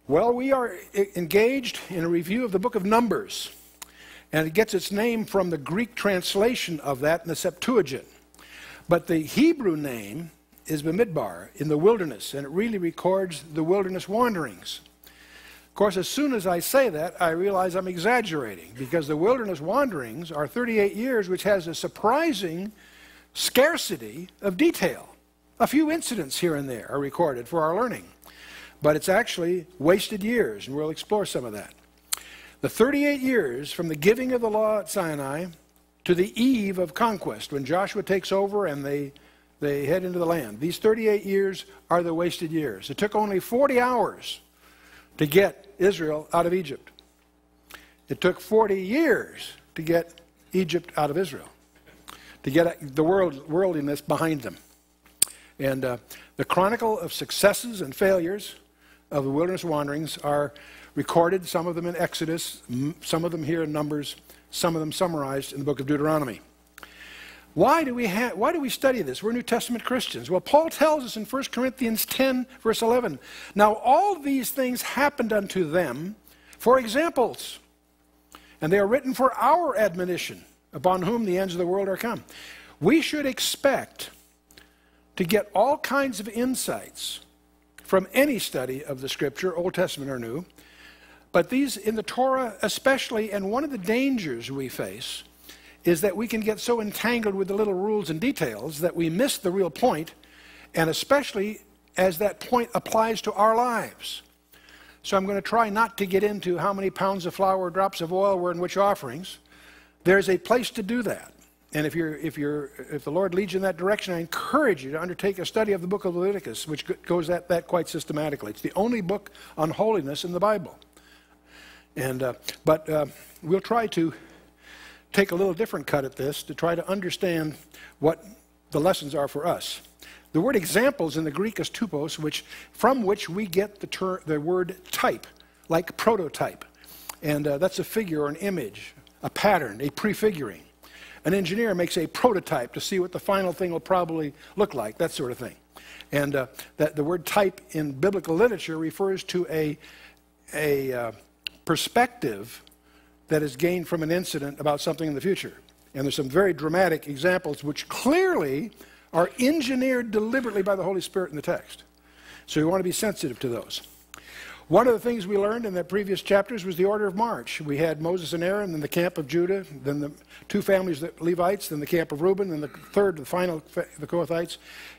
Well, we are engaged in a review of the book of Numbers, and it gets its name from the Greek translation of that in the Septuagint. But the Hebrew name is Bamidbar, in the wilderness, and it really records the wilderness wanderings. Of course, as soon as I say that, I realize I'm exaggerating, because the wilderness wanderings are 38 years, which has a surprising scarcity of detail. A few incidents here and there are recorded for our learning. But it's actually wasted years, and we'll explore some of that. The 38 years from the giving of the law at Sinai to the eve of conquest, when Joshua takes over and they head into the land. These 38 years are the wasted years. It took only 40 hours to get Israel out of Egypt. It took 40 years to get Egypt out of Israel, to get the worldliness behind them. And the chronicle of successes and failures of the wilderness wanderings are recorded, some of them in Exodus, some of them here in Numbers, some of them summarized in the book of Deuteronomy. Why do we study this? We're New Testament Christians. Well, Paul tells us in 1 Corinthians 10, verse 11, "Now all these things happened unto them for examples, and they are written for our admonition, upon whom the ends of the world are come." We should expect to get all kinds of insights from any study of the Scripture, Old Testament or New, but these in the Torah especially, and one of the dangers we face is that we can get so entangled with the little rules and details that we miss the real point, and especially as that point applies to our lives. So I'm going to try not to get into how many pounds of flour or drops of oil were in which offerings. There's a place to do that. And if the Lord leads you in that direction, I encourage you to undertake a study of the book of Leviticus, which goes at that quite systematically. It's the only book on holiness in the Bible. And but we'll try to take a little different cut at this to try to understand what the lessons are for us. The word examples in the Greek is tupos, from which we get the word type, like prototype. And that's a figure or an image, a pattern, a prefiguring. An engineer makes a prototype to see what the final thing will probably look like, that sort of thing. And that the word type in biblical literature refers to a perspective that is gained from an incident about something in the future. And there's some very dramatic examples which clearly are engineered deliberately by the Holy Spirit in the text. So you want to be sensitive to those. One of the things we learned in the previous chapters was the order of march. We had Moses and Aaron, then the camp of Judah, then the two families, the Levites, then the camp of Reuben, then the third, the final, the Kohathites.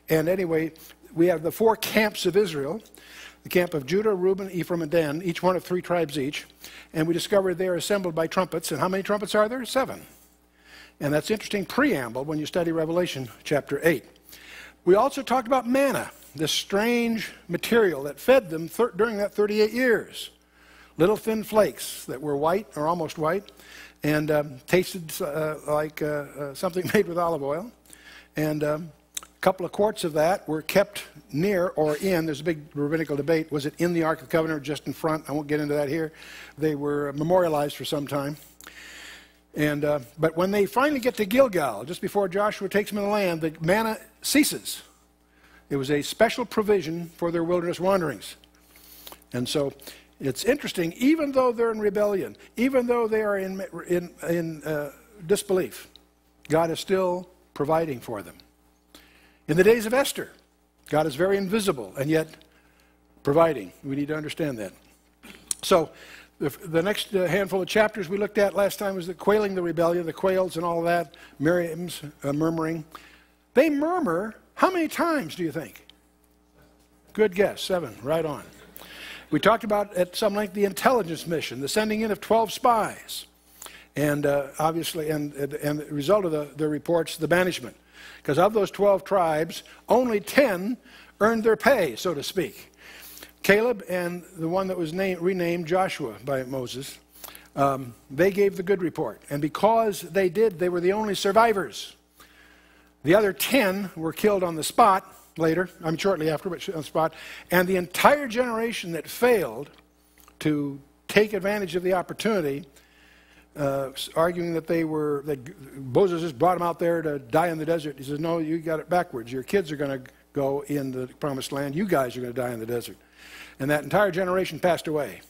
And anyway, we have the four camps of Israel, the camp of Judah, Reuben, Ephraim, and Dan, each one of 3 tribes each. And we discovered they are assembled by trumpets. And how many trumpets are there? 7. And that's an interesting preamble when you study Revelation chapter 8. We also talked about manna, this strange material that fed them during that 38 years. Little thin flakes that were white or almost white and tasted like something made with olive oil. And a couple of quarts of that were kept near or in, there's a big rabbinical debate, was it in the Ark of the Covenant or just in front? I won't get into that here. They were memorialized for some time. And, but when they finally get to Gilgal, just before Joshua takes them in the land, the manna ceases. It was a special provision for their wilderness wanderings. And so it's interesting, even though they're in rebellion, even though they are in disbelief, God is still providing for them. In the days of Esther, God is very invisible and yet providing. We need to understand that. So the next handful of chapters we looked at last time was the quailing the rebellion, the quails and all of that, Miriam's murmuring. They murmur how many times do you think? Good guess, 7, right on. We talked about at some length the intelligence mission, the sending in of 12 spies. And obviously, and the result of the reports, the banishment. Because of those 12 tribes, only 10 earned their pay, so to speak. Caleb and the one that was renamed Joshua by Moses, they gave the good report. And because they did, they were the only survivors. The other 10 were killed on the spot later, shortly after, but on the spot. And the entire generation that failed to take advantage of the opportunity, arguing that Moses just brought them out there to die in the desert. He says, no, you got it backwards. Your kids are going to go in the promised land. You guys are going to die in the desert. And that entire generation passed away.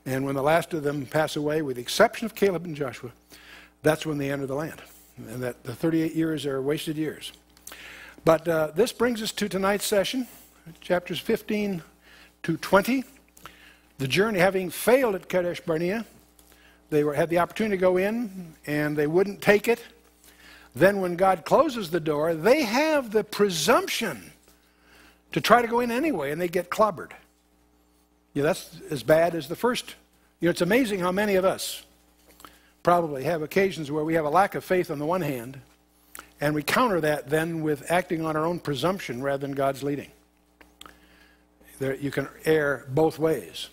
And when the last of them pass away, with the exception of Caleb and Joshua, that's when they enter the land. And that the 38 years are wasted years. But this brings us to tonight's session, chapters 15 to 20. The journey, having failed at Kadesh Barnea, they had the opportunity to go in, and they wouldn't take it. Then when God closes the door, they have the presumption to try to go in anyway, and they get clobbered. Yeah, that's as bad as the first. You know, it's amazing how many of us probably have occasions where we have a lack of faith on the one hand, and we counter that then with acting on our own presumption rather than God's leading. You can err both ways.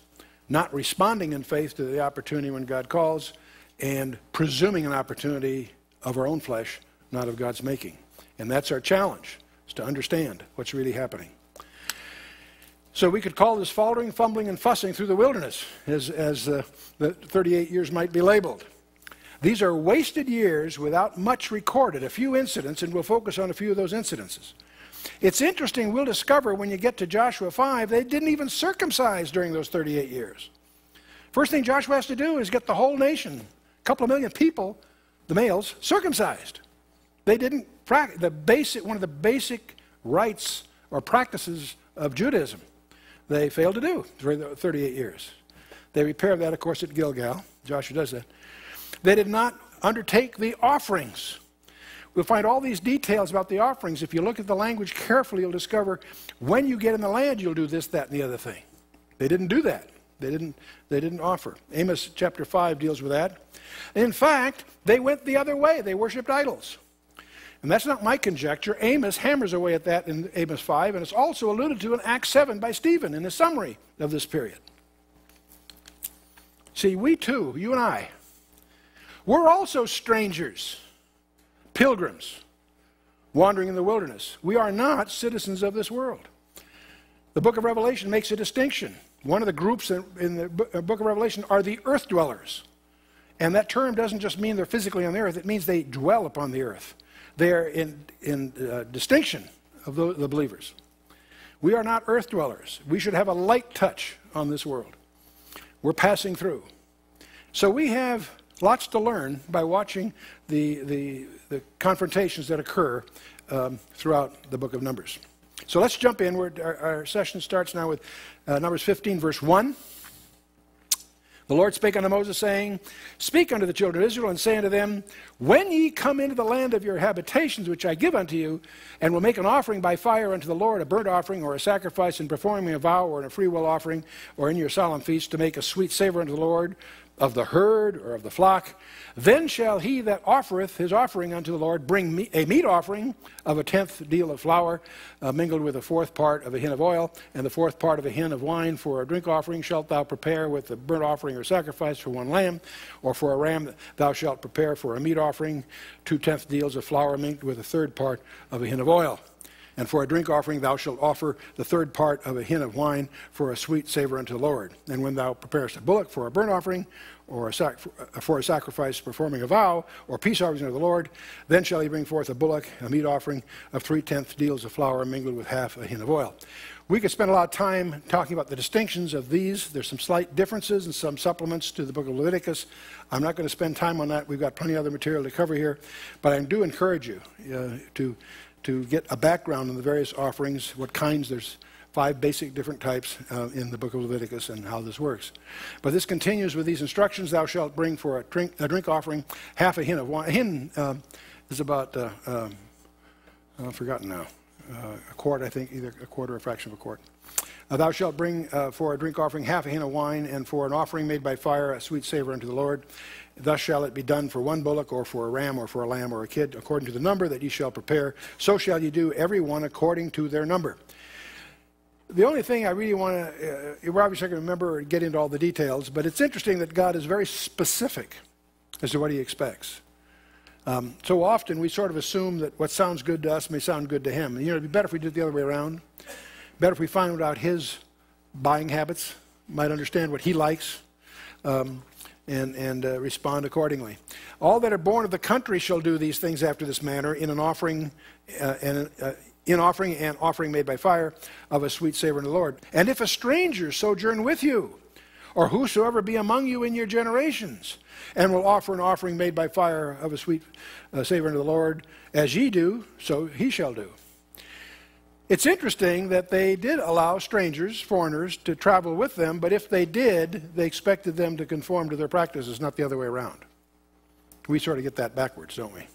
Not responding in faith to the opportunity when God calls, and presuming an opportunity of our own flesh, not of God's making. And that's our challenge, is to understand what's really happening. So we could call this faltering, fumbling, and fussing through the wilderness, as the 38 years might be labeled. These are wasted years without much recorded, a few incidents, and we'll focus on a few of those incidences. It's interesting, we'll discover when you get to Joshua 5, they didn't even circumcise during those 38 years. First thing Joshua has to do is get the whole nation, a couple of million people, the males, circumcised. They didn't practice one of the basic rites or practices of Judaism. They failed to do for the 38 years. They repaired that, of course, at Gilgal. Joshua does that. They did not undertake the offerings. We'll find all these details about the offerings. If you look at the language carefully, you'll discover when you get in the land, you'll do this, that, and the other thing. They didn't do that. They didn't offer. Amos chapter 5 deals with that. In fact, they went the other way. They worshipped idols. And that's not my conjecture. Amos hammers away at that in Amos 5, and it's also alluded to in Acts 7 by Stephen in his summary of this period. See, we too, you and I, we're also strangers, pilgrims, wandering in the wilderness. We are not citizens of this world. The book of Revelation makes a distinction. One of the groups in the book of Revelation are the earth dwellers. And that term doesn't just mean they're physically on the earth, it means they dwell upon the earth. They are in distinction of the believers. We are not earth dwellers. We should have a light touch on this world. We're passing through. So we have lots to learn by watching the confrontations that occur throughout the book of Numbers. So let's jump in. Our session starts now with Numbers 15, verse 1. The Lord spake unto Moses, saying, Speak unto the children of Israel, and say unto them, When ye come into the land of your habitations, which I give unto you, and will make an offering by fire unto the Lord, a burnt offering, or a sacrifice in performing a vow, or in a freewill offering, or in your solemn feast, to make a sweet savor unto the Lord, of the herd or of the flock, then shall he that offereth his offering unto the Lord bring a meat offering of a tenth deal of flour, mingled with a fourth part of a hin of oil, and the fourth part of a hin of wine. For a drink offering shalt thou prepare with the burnt offering or sacrifice for one lamb, or for a ram thou shalt prepare for a meat offering 2/10 deals of flour mingled with a third part of a hin of oil. And for a drink offering thou shalt offer the third part of a hin of wine for a sweet savor unto the Lord. And when thou preparest a bullock for a burnt offering, or for a sacrifice performing a vow, or peace offerings unto the Lord, then shall he bring forth a bullock, a meat offering of 3/10 deals of flour mingled with half a hin of oil. We could spend a lot of time talking about the distinctions of these. There's some slight differences and some supplements to the book of Leviticus. I'm not going to spend time on that. We've got plenty of other material to cover here. But I do encourage you to get a background on the various offerings, what kinds. There's 5 basic different types in the book of Leviticus and how this works. But this continues with these instructions. Thou shalt bring for a drink offering half a hin of wine. A hin is about, I've forgotten now, a quart, I think, either a quart or a fraction of a quart. Thou shalt bring for a drink offering half a hin of wine, and for an offering made by fire a sweet savor unto the Lord. Thus shall it be done for one bullock, or for a ram, or for a lamb, or a kid, according to the number that ye shall prepare. So shall ye do every one according to their number. The only thing I really want to, we're obviously going to remember and get into all the details, but it's interesting that God is very specific as to what he expects. So often we sort of assume that what sounds good to us may sound good to him. You know, it'd be better if we did it the other way around. Better if we found out his buying habits, might understand what he likes, and respond accordingly. All that are born of the country shall do these things after this manner, in an offering in offering and offering made by fire of a sweet savor unto the Lord. And if a stranger sojourn with you, or whosoever be among you in your generations, and will offer an offering made by fire of a sweet savor unto the Lord, as ye do, so he shall do. It's interesting that they did allow strangers, foreigners, to travel with them, but if they did, they expected them to conform to their practices, not the other way around. We sort of get that backwards, don't we?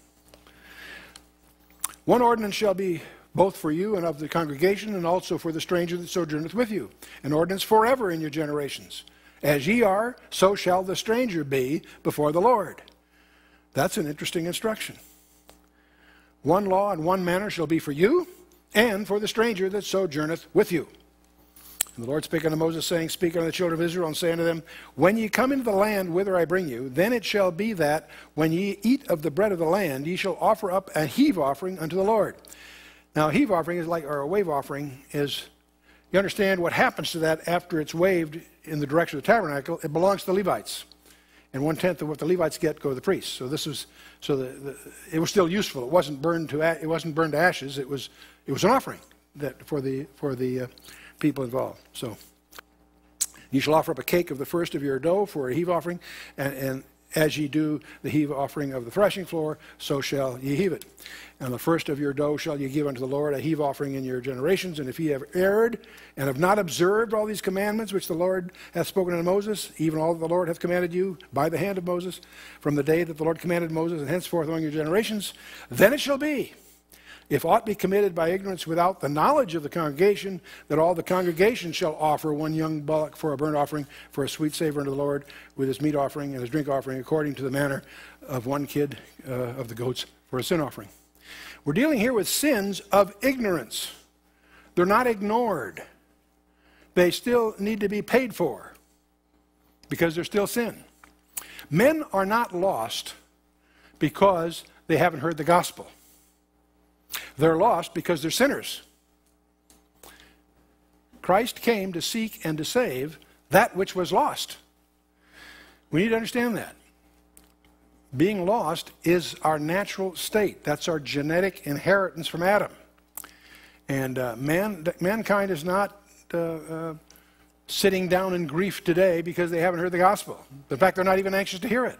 One ordinance shall be both for you and of the congregation, and also for the stranger that sojourneth with you, an ordinance forever in your generations. As ye are, so shall the stranger be before the Lord. That's an interesting instruction. One law and one manner shall be for you, and for the stranger that sojourneth with you. And the Lord spake unto Moses, saying, Speak unto the children of Israel, and say unto them, When ye come into the land whither I bring you, then it shall be that, when ye eat of the bread of the land, ye shall offer up a heave offering unto the Lord. Now, a heave offering is like, or a wave offering is, you understand what happens to that after it's waved in the direction of the tabernacle. It belongs to the Levites. And 1/10 of what the Levites get go to the priests. So this was, it was still useful. It wasn't burned to ashes. It was an offering that for the people involved. So you shall offer up a cake of the first of your dough for a heave offering, and as ye do the heave offering of the threshing floor, so shall ye heave it. And the first of your dough shall ye give unto the Lord, a heave offering in your generations. And if ye have erred, and have not observed all these commandments which the Lord hath spoken unto Moses, even all that the Lord hath commanded you by the hand of Moses, from the day that the Lord commanded Moses, and henceforth among your generations, then it shall be, if aught be committed by ignorance without the knowledge of the congregation, that all the congregation shall offer one young bullock for a burnt offering, for a sweet savor unto the Lord, with his meat offering and his drink offering, according to the manner of one kid of the goats for a sin offering. We're dealing here with sins of ignorance. They're not ignored. They still need to be paid for, because they're still sin. Men are not lost because they haven't heard the gospel. They're lost because they're sinners. Christ came to seek and to save that which was lost. We need to understand that. Being lost is our natural state. That's our genetic inheritance from Adam. And mankind is not sitting down in grief today because they haven't heard the gospel. In fact, they're not even anxious to hear it.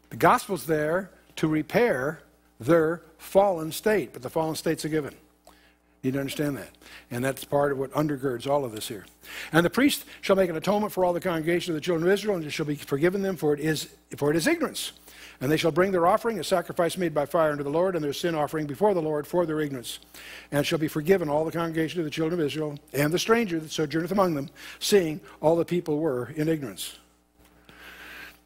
The gospel's there to repair their fallen state, but the fallen state's a given. You need to understand that. And that's part of what undergirds all of this here. And the priest shall make an atonement for all the congregation of the children of Israel, and it shall be forgiven them, for it is ignorance. And they shall bring their offering, a sacrifice made by fire unto the Lord, and their sin offering before the Lord for their ignorance. And it shall be forgiven all the congregation of the children of Israel, and the stranger that sojourneth among them, seeing all the people were in ignorance.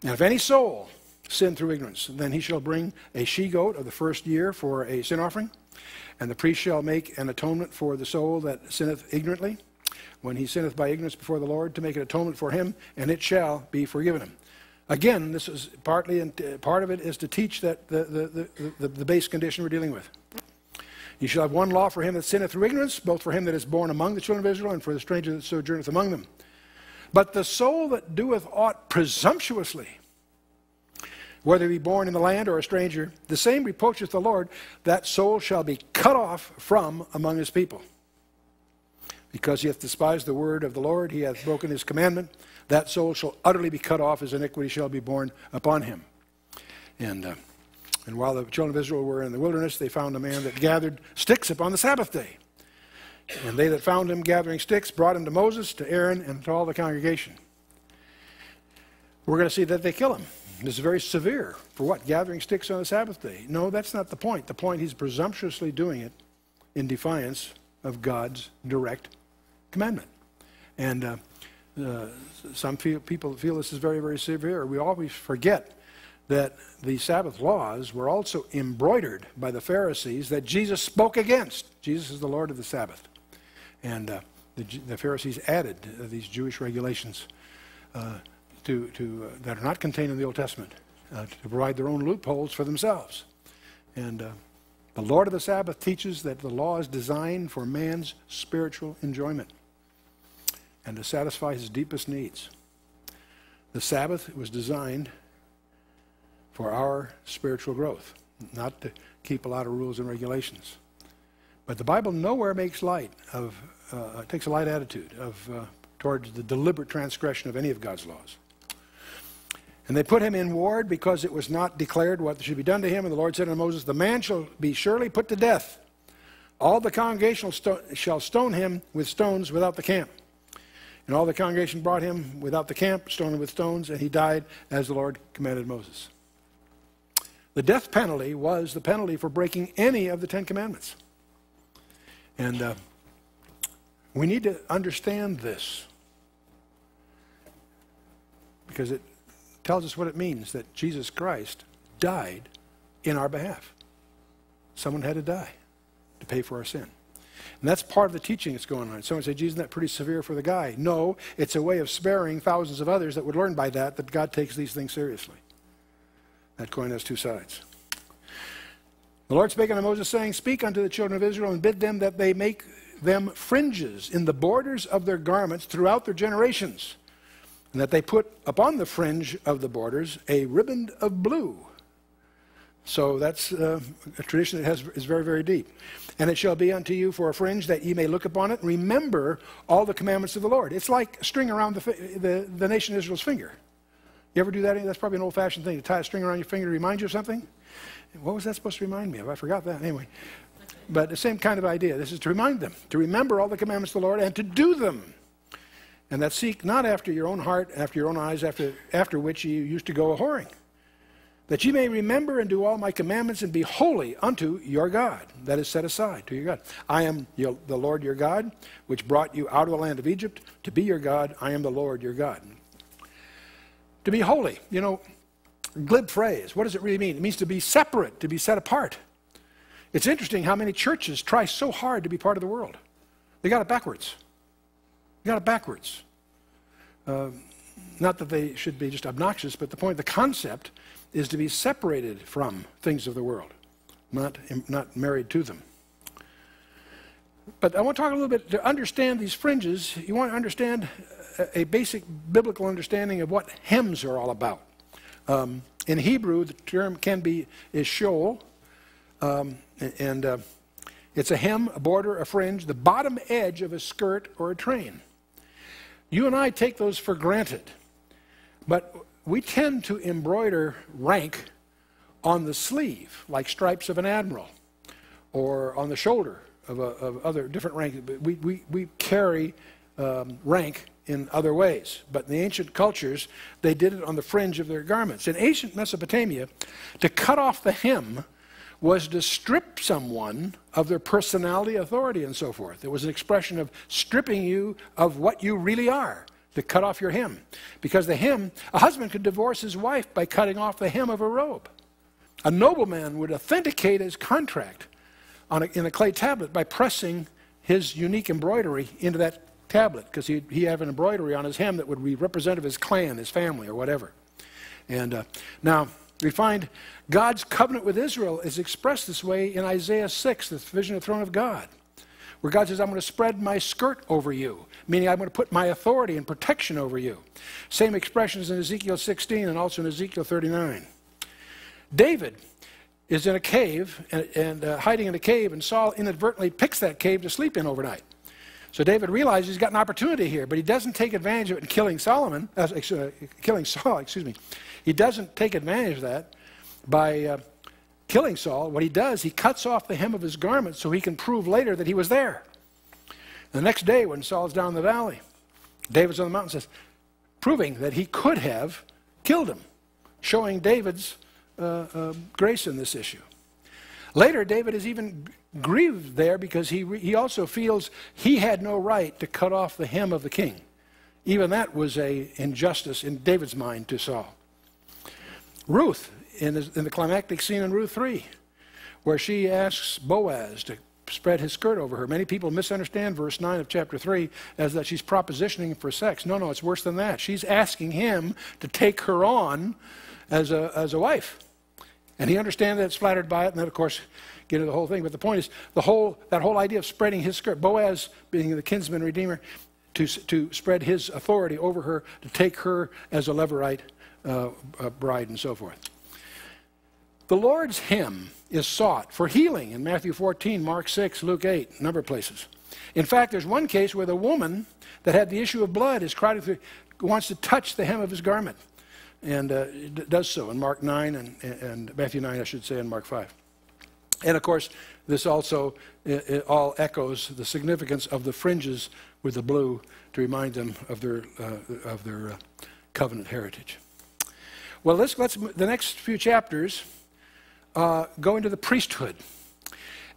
And if any soul sin through ignorance, then he shall bring a she-goat of the first year for a sin offering, and the priest shall make an atonement for the soul that sinneth ignorantly, when he sinneth by ignorance before the Lord, to make an atonement for him, and it shall be forgiven him. Again, this is part of it is to teach that the base condition we're dealing with. You shall have one law for him that sinneth through ignorance, both for him that is born among the children of Israel, and for the stranger that sojourneth among them. But the soul that doeth aught presumptuously, whether he be born in the land or a stranger, the same reproacheth the Lord, that soul shall be cut off from among his people. Because he hath despised the word of the Lord, he hath broken his commandment, that soul shall utterly be cut off, his iniquity shall be borne upon him. And while the children of Israel were in the wilderness, they found a man that gathered sticks upon the Sabbath day. And they that found him gathering sticks brought him to Moses, to Aaron, and to all the congregation. We're going to see that they kill him. This is very severe. For what? Gathering sticks on the Sabbath day. No, that's not the point. The point, he's presumptuously doing it in defiance of God's direct commandment. And some people feel this is very, very severe. We always forget that the Sabbath laws were also embroidered by the Pharisees that Jesus spoke against. Jesus is the Lord of the Sabbath. And the Pharisees added these Jewish regulations that are not contained in the Old Testament to provide their own loopholes for themselves. And the Lord of the Sabbath teaches that the law is designed for man's spiritual enjoyment and to satisfy his deepest needs. The Sabbath was designed for our spiritual growth, not to keep a lot of rules and regulations. But the Bible nowhere makes light of, takes a light attitude towards the deliberate transgression of any of God's laws. And they put him in ward because it was not declared what should be done to him. And the Lord said unto Moses, the man shall be surely put to death. All the congregation shall stone him with stones without the camp. And all the congregation brought him without the camp, stoned him with stones, and he died as the Lord commanded Moses. The death penalty was the penalty for breaking any of the 10 Commandments. And we need to understand this, because it tells us what it means that Jesus Christ died in our behalf. Someone had to die to pay for our sin. And that's part of the teaching that's going on. Someone say, "Jesus, isn't that pretty severe for the guy?" No, it's a way of sparing thousands of others that would learn by that God takes these things seriously. That coin has two sides. The Lord spake unto Moses, saying, speak unto the children of Israel, and bid them that they make them fringes in the borders of their garments throughout their generations, and that they put upon the fringe of the borders a riband of blue. So that's a tradition that is very, very deep. And it shall be unto you for a fringe, that ye may look upon it and remember all the commandments of the Lord. It's like a string around the nation of Israel's finger. You ever do that? That's probably an old-fashioned thing, to tie a string around your finger to remind you of something. What was that supposed to remind me of? I forgot that. Anyway. But the same kind of idea. This is to remind them, to remember all the commandments of the Lord and to do them. And that seek not after your own heart, after your own eyes, after which ye used to go a-whoring. That ye may remember and do all my commandments and be holy unto your God. That is set aside to your God. I am the Lord your God, which brought you out of the land of Egypt. To be your God, I am the Lord your God. To be holy, you know, glib phrase. What does it really mean? It means to be separate, to be set apart. It's interesting how many churches try so hard to be part of the world. They got it backwards. They got it backwards. Not that they should be just obnoxious, but the point, the concept is to be separated from things of the world, not married to them. But I want to talk a little bit, to understand these fringes, you want to understand a basic biblical understanding of what hems are all about. In Hebrew, the term is shoal, and it's a hem, a border, a fringe, the bottom edge of a skirt or a train. You and I take those for granted, but we tend to embroider rank on the sleeve, like stripes of an admiral, or on the shoulder of other different ranks. We carry rank in other ways. But in the ancient cultures, they did it on the fringe of their garments. In ancient Mesopotamia, to cut off the hem was to strip someone of their personality, authority, and so forth. It was an expression of stripping you of what you really are, to cut off your hem. Because the hem, a husband could divorce his wife by cutting off the hem of a robe. A nobleman would authenticate his contract in a clay tablet by pressing his unique embroidery into that tablet, because he had an embroidery on his hem that would be representative of his clan, his family, or whatever. And now we find God's covenant with Israel is expressed this way in Isaiah 6, the vision of the throne of God, where God says, I'm going to spread my skirt over you, meaning I'm going to put my authority and protection over you. Same expressions in Ezekiel 16 and also in Ezekiel 39. David is in a cave and hiding in a cave, and Saul inadvertently picks that cave to sleep in overnight. So David realizes he's got an opportunity here, but he doesn't take advantage of it in killing Saul. He doesn't take advantage of that by killing Saul. What he does, he cuts off the hem of his garment so he can prove later that he was there. The next day, when Saul's down in the valley, David's on the mountain, says, proving that he could have killed him, showing David's grace in this issue. Later, David is even grieved there because he also feels he had no right to cut off the hem of the king. Even that was an injustice in David's mind to Saul. Ruth, in the climactic scene in Ruth 3, where she asks Boaz to spread his skirt over her. Many people misunderstand verse 9 of chapter 3 as that she's propositioning for sex. No, it's worse than that. She's asking him to take her on as a wife. And he understands that, it's flattered by it, and then, of course, get into the whole thing. But the point is, that whole idea of spreading his skirt, Boaz being the kinsman redeemer, to spread his authority over her, to take her as a Levirate bride, and so forth. The Lord's hymn is sought for healing in Matthew 14, Mark 6, Luke 8, a number of places. In fact, there's one case where the woman that had the issue of blood is crying through, wants to touch the hem of his garment, and does so in Mark 9 and Matthew 9, I should say, and Mark 5. And of course, this also it all echoes the significance of the fringes with the blue to remind them of their covenant heritage. Well, let's the next few chapters go into the priesthood,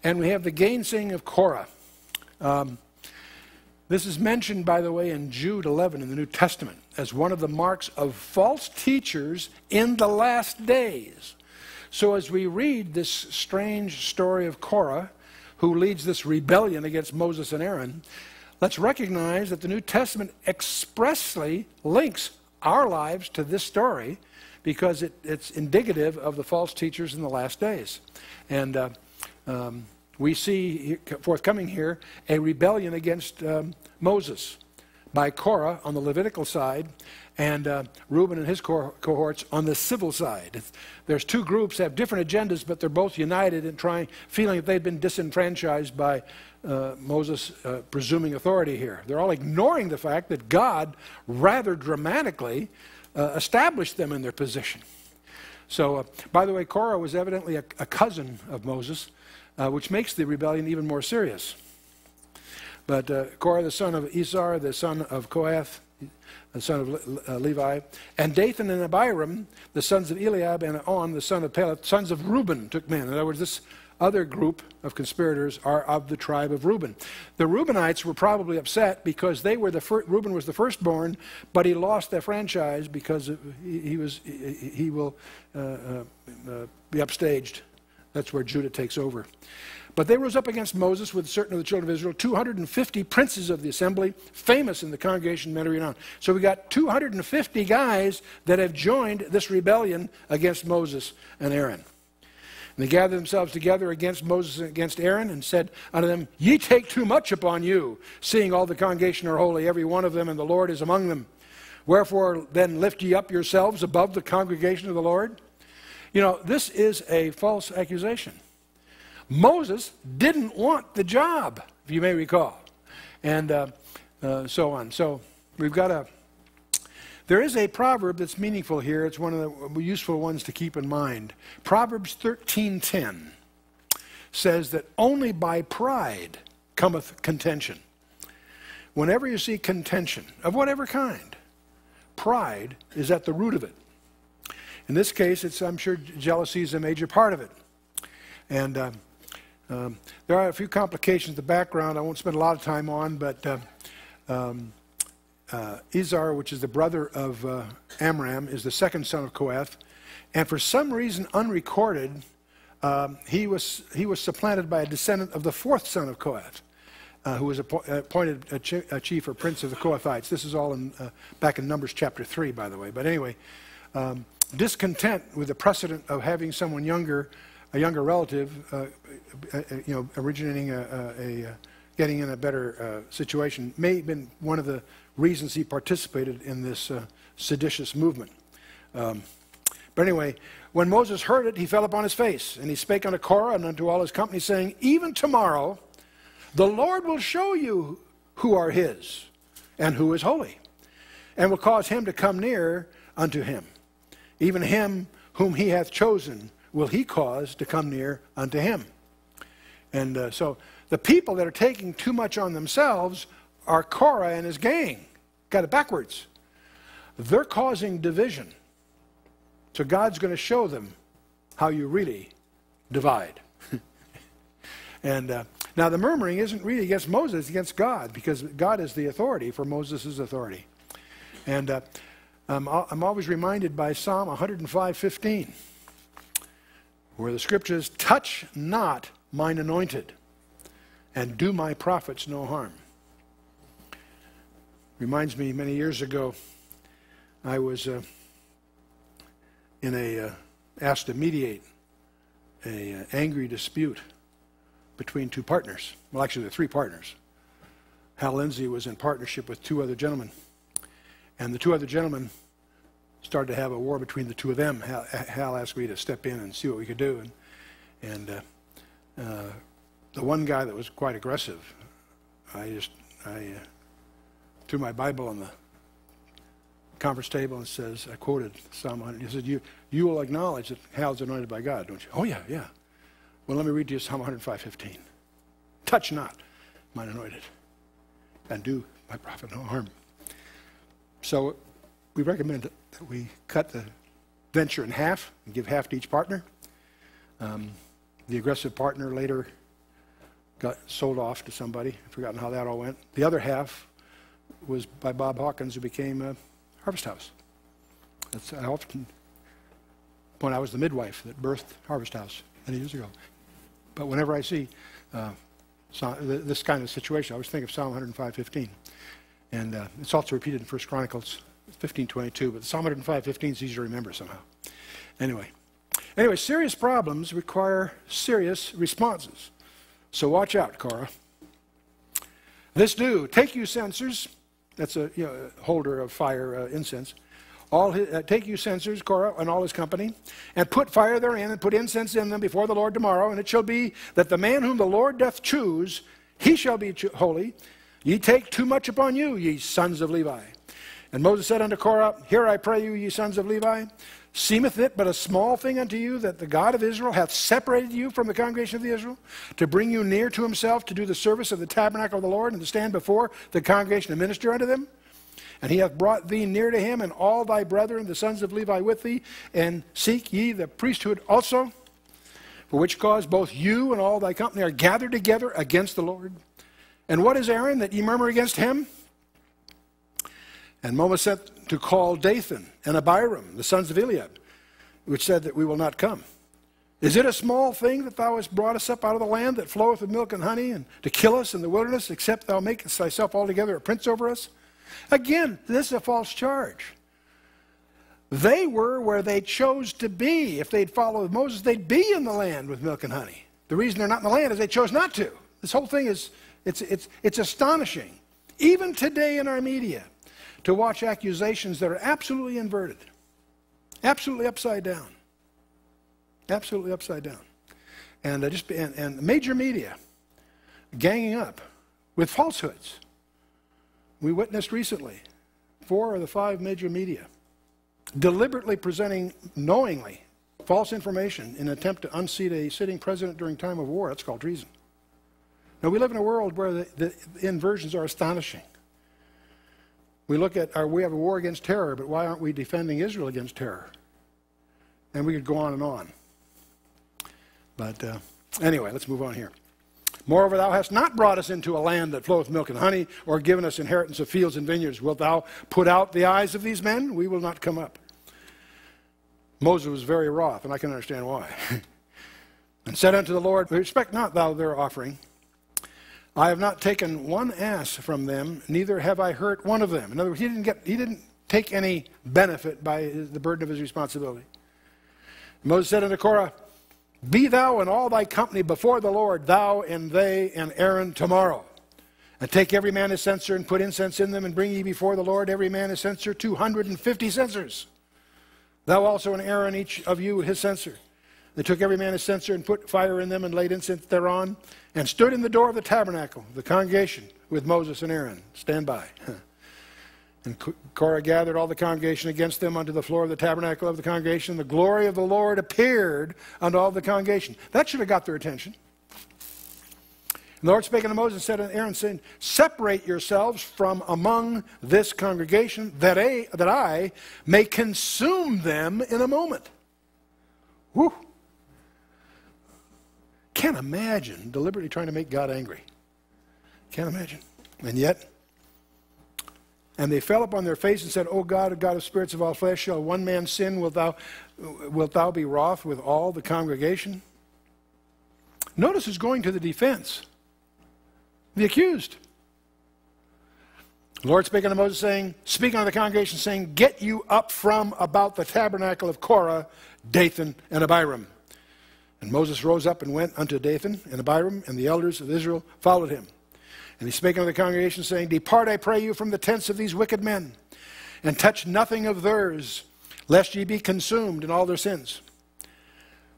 and we have the gainsaying of Korah. This is mentioned, by the way, in Jude 11 in the New Testament as one of the marks of false teachers in the last days. So as we read this strange story of Korah, who leads this rebellion against Moses and Aaron, let's recognize that the New Testament expressly links our lives to this story because it's indicative of the false teachers in the last days. And we see forthcoming here a rebellion against Moses by Korah on the Levitical side and Reuben and his cohorts on the civil side. There's two groups that have different agendas, but they're both united in feeling that they've been disenfranchised by Moses' presuming authority here. They're all ignoring the fact that God rather dramatically established them in their position. So, by the way, Korah was evidently a cousin of Moses, which makes the rebellion even more serious. But Korah, the son of Izhar, the son of Kohath, the son of Levi, and Dathan and Abiram, the sons of Eliab, and On, the son of Peleth, sons of Reuben, took men. In other words, this other group of conspirators are of the tribe of Reuben. The Reubenites were probably upset because they were Reuben was the firstborn, but he lost their franchise because he will be upstaged. That's where Judah takes over. But they rose up against Moses with certain of the children of Israel, 250 princes of the assembly, famous in the congregation, men are renowned. So we got 250 guys that have joined this rebellion against Moses and Aaron. And they gathered themselves together against Moses and against Aaron and said unto them, Ye take too much upon you, seeing all the congregation are holy, every one of them, and the Lord is among them. Wherefore then lift ye up yourselves above the congregation of the Lord? You know, this is a false accusation. Moses didn't want the job, if you may recall, and so on. So we've got there is a proverb that's meaningful here. It's one of the useful ones to keep in mind. Proverbs 13:10 says that only by pride cometh contention. Whenever you see contention, of whatever kind, pride is at the root of it. In this case, I'm sure jealousy is a major part of it. And there are a few complications in the background I won't spend a lot of time on, but Izhar, which is the brother of Amram, is the second son of Kohath, and for some reason unrecorded, he was supplanted by a descendant of the fourth son of Kohath, who was appointed a chief or prince of the Kohathites. This is all back in Numbers chapter 3, by the way. But anyway, discontent with the precedent of having someone younger, a younger relative, originating getting in a better situation, may have been one of the reasons he participated in this seditious movement. But anyway, when Moses heard it, he fell upon his face, and he spake unto Korah and unto all his company, saying, Even tomorrow the Lord will show you who are his, and who is holy, and will cause him to come near unto him. Even him whom he hath chosen will he cause to come near unto him. And so the people that are taking too much on themselves are Korah and his gang. Got it backwards. They're causing division. So God's going to show them how you really divide. And now the murmuring isn't really against Moses, it's against God, because God is the authority for Moses' authority. And I'm always reminded by Psalm 105:15, where the scriptures, touch not mine anointed, and do my prophets no harm. Reminds me, many years ago, I was asked to mediate an angry dispute between two partners. Well, actually, there are three partners. Hal Lindsey was in partnership with two other gentlemen. And the two other gentlemen started to have a war between the two of them. Hal asked me to step in and see what we could do. And the one guy that was quite aggressive, I threw my Bible on the conference table and says, I quoted Psalm 100. He said, you will acknowledge that Hal's anointed by God, don't you? Oh, yeah, yeah. Well, let me read to you Psalm 105:15. Touch not mine anointed, and do my prophet no harm. So we recommend that we cut the venture in half and give half to each partner. The aggressive partner later got sold off to somebody. I've forgotten how that all went. The other half was by Bob Hawkins, who became Harvest House. I often point out I was the midwife that birthed Harvest House many years ago. But whenever I see this kind of situation, I always think of Psalm 105:15. And it's also repeated in 1 Chronicles 15:22, but Psalm 105:15 is easy to remember somehow. Anyway, serious problems require serious responses. So watch out, Korah. This do, take you censers, that's a holder of fire incense. Take you censers, Korah, and all his company, and put fire therein, and put incense in them before the Lord tomorrow. And it shall be that the man whom the Lord doth choose, he shall be holy. Ye take too much upon you, ye sons of Levi. And Moses said unto Korah, Hear I pray you, ye sons of Levi, seemeth it but a small thing unto you that the God of Israel hath separated you from the congregation of the Israel, to bring you near to himself, to do the service of the tabernacle of the Lord, and to stand before the congregation and minister unto them? And he hath brought thee near to him, and all thy brethren, the sons of Levi, with thee, and seek ye the priesthood also, for which cause both you and all thy company are gathered together against the Lord. And what is Aaron, that ye murmur against him? And Moses sent to call Dathan and Abiram, the sons of Eliab, which said that we will not come. Is it a small thing that thou hast brought us up out of the land that floweth with milk and honey, and to kill us in the wilderness, except thou makest thyself altogether a prince over us? Again, this is a false charge. They were where they chose to be. If they'd followed Moses, they'd be in the land with milk and honey. The reason they're not in the land is they chose not to. This whole thing is, it's astonishing, even today in our media, to watch accusations that are absolutely inverted, absolutely upside down, absolutely upside down. And major media ganging up with falsehoods. We witnessed recently 4 of the 5 major media deliberately presenting, knowingly, false information in an attempt to unseat a sitting president during time of war. That's called treason. Now, we live in a world where the inversions are astonishing. We look at, we have a war against terror, but why aren't we defending Israel against terror? And we could go on and on. But anyway, let's move on here. Moreover, thou hast not brought us into a land that floweth milk and honey, or given us inheritance of fields and vineyards. Wilt thou put out the eyes of these men? We will not come up. Moses was very wroth, and I can understand why. And said unto the Lord, Respect not thou their offering. I have not taken one ass from them, neither have I hurt one of them. In other words, he didn't take any benefit by the burden of his responsibility. Moses said unto Korah, Be thou and all thy company before the Lord, thou and they and Aaron tomorrow. And take every man his censer, and put incense in them, and bring ye before the Lord every man his censer, 250 censers. Thou also and Aaron, each of you his censer. They took every man his censer, and put fire in them, and laid incense thereon, and stood in the door of the tabernacle, the congregation, with Moses and Aaron. Stand by. And Korah gathered all the congregation against them unto the floor of the tabernacle of the congregation. The glory of the Lord appeared unto all the congregation. That should have got their attention. And the Lord spake unto Moses and said unto Aaron, saying, Separate yourselves from among this congregation, that I may consume them in a moment. Whew. Can't imagine deliberately trying to make God angry. Can't imagine. And yet, and they fell upon their face and said, O God, God of spirits of all flesh, shall one man sin? Wilt thou be wroth with all the congregation? Notice who's going to the defense. The accused. The Lord spake unto Moses, saying, Speak unto the congregation, saying, Get you up from about the tabernacle of Korah, Dathan, and Abiram. And Moses rose up and went unto Dathan and Abiram, and the elders of Israel followed him. And he spake unto the congregation, saying, Depart, I pray you, from the tents of these wicked men, and touch nothing of theirs, lest ye be consumed in all their sins.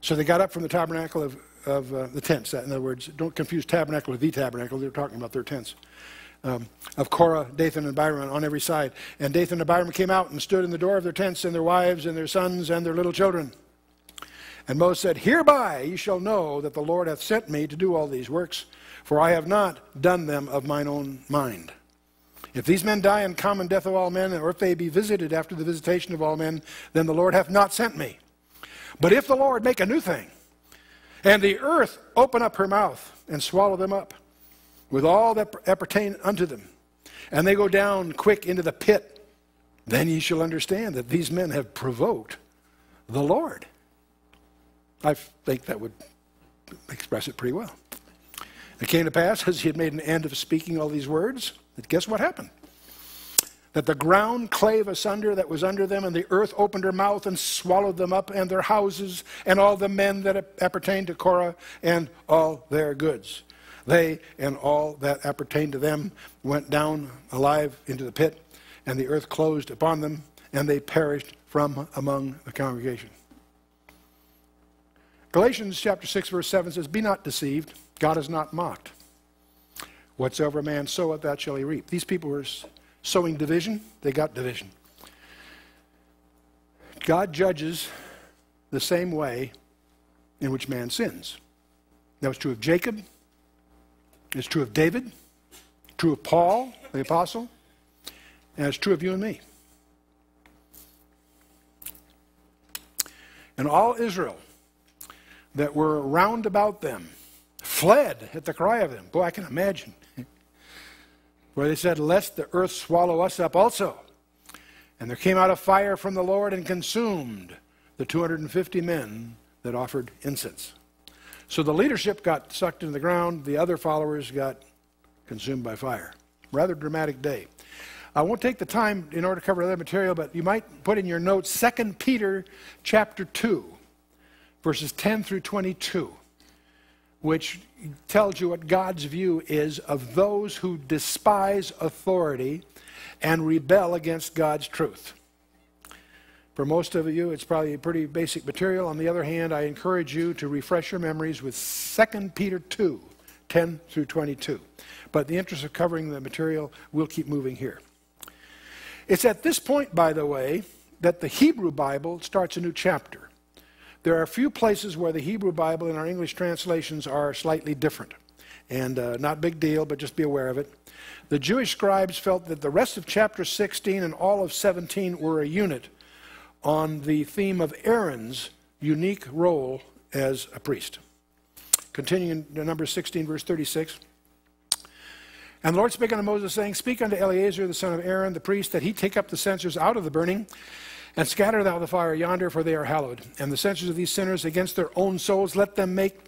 So they got up from the tabernacle of the tents. In other words, don't confuse tabernacle with the tabernacle. They're talking about their tents. Of Korah, Dathan, and Abiram on every side. And Dathan and Abiram came out and stood in the door of their tents, and their wives, and their sons, and their little children. And Moses said, Hereby ye shall know that the Lord hath sent me to do all these works, for I have not done them of mine own mind. If these men die in common death of all men, or if they be visited after the visitation of all men, then the Lord hath not sent me. But if the Lord make a new thing, and the earth open up her mouth, and swallow them up, with all that appertain unto them, and they go down quick into the pit, then ye shall understand that these men have provoked the Lord. I think that would express it pretty well. It came to pass, as he had made an end of speaking all these words, that guess what happened? That the ground clave asunder that was under them, and the earth opened her mouth and swallowed them up, and their houses, and all the men that appertained to Korah, and all their goods. They and all that appertained to them went down alive into the pit, and the earth closed upon them, and they perished from among the congregation. Galatians chapter 6, verse 7 says, Be not deceived, God is not mocked. Whatsoever a man soweth, that shall he reap. These people were sowing division, they got division. God judges the same way in which man sins. That was true of Jacob, it's true of David, true of Paul, the apostle, and it's true of you and me. And all Israel that were round about them fled at the cry of them. Boy, I can imagine. Where they said, Lest the earth swallow us up also. And there came out a fire from the Lord and consumed the 250 men that offered incense. So the leadership got sucked into the ground. The other followers got consumed by fire. Rather dramatic day. I won't take the time in order to cover other material, but you might put in your notes 2 Peter chapter 2, verses 10 through 22, which tells you what God's view is of those who despise authority and rebel against God's truth. For most of you, it's probably pretty basic material. On the other hand, I encourage you to refresh your memories with 2 Peter 2, 10 through 22. But in the interest of covering the material, we'll keep moving here. It's at this point, by the way, that the Hebrew Bible starts a new chapter. There are a few places where the Hebrew Bible and our English translations are slightly different. And not a big deal, but just be aware of it. The Jewish scribes felt that the rest of chapter 16 and all of 17 were a unit on the theme of Aaron's unique role as a priest. Continuing in Numbers 16, verse 36. And the Lord spake unto Moses, saying, Speak unto Eleazar the son of Aaron, the priest, that he take up the censers out of the burning, and scatter thou the fire yonder, for they are hallowed. And the censers of these sinners against their own souls, let them make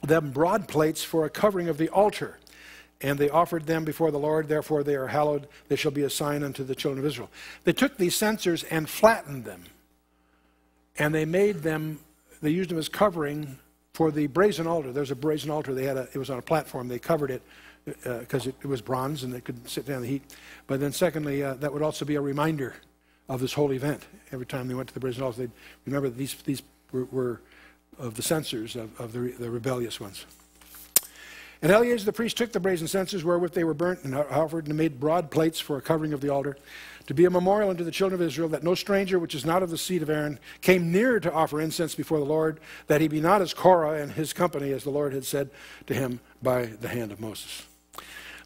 them broad plates for a covering of the altar. And they offered them before the Lord, therefore they are hallowed. They shall be a sign unto the children of Israel. They took these censers and flattened them. And they made them, they used them as covering for the brazen altar. There's a brazen altar. It was on a platform. They covered it because it was bronze and they could sit down in the heat. But then secondly, that would also be a reminder of this whole event. Every time they went to the brazen altar, they'd remember that these were of the censers of the rebellious ones. And Eleazar the priest took the brazen censers wherewith they were burnt and offered and made broad plates for a covering of the altar, to be a memorial unto the children of Israel, that no stranger which is not of the seed of Aaron came near to offer incense before the Lord, that he be not as Korah and his company, as the Lord had said to him by the hand of Moses.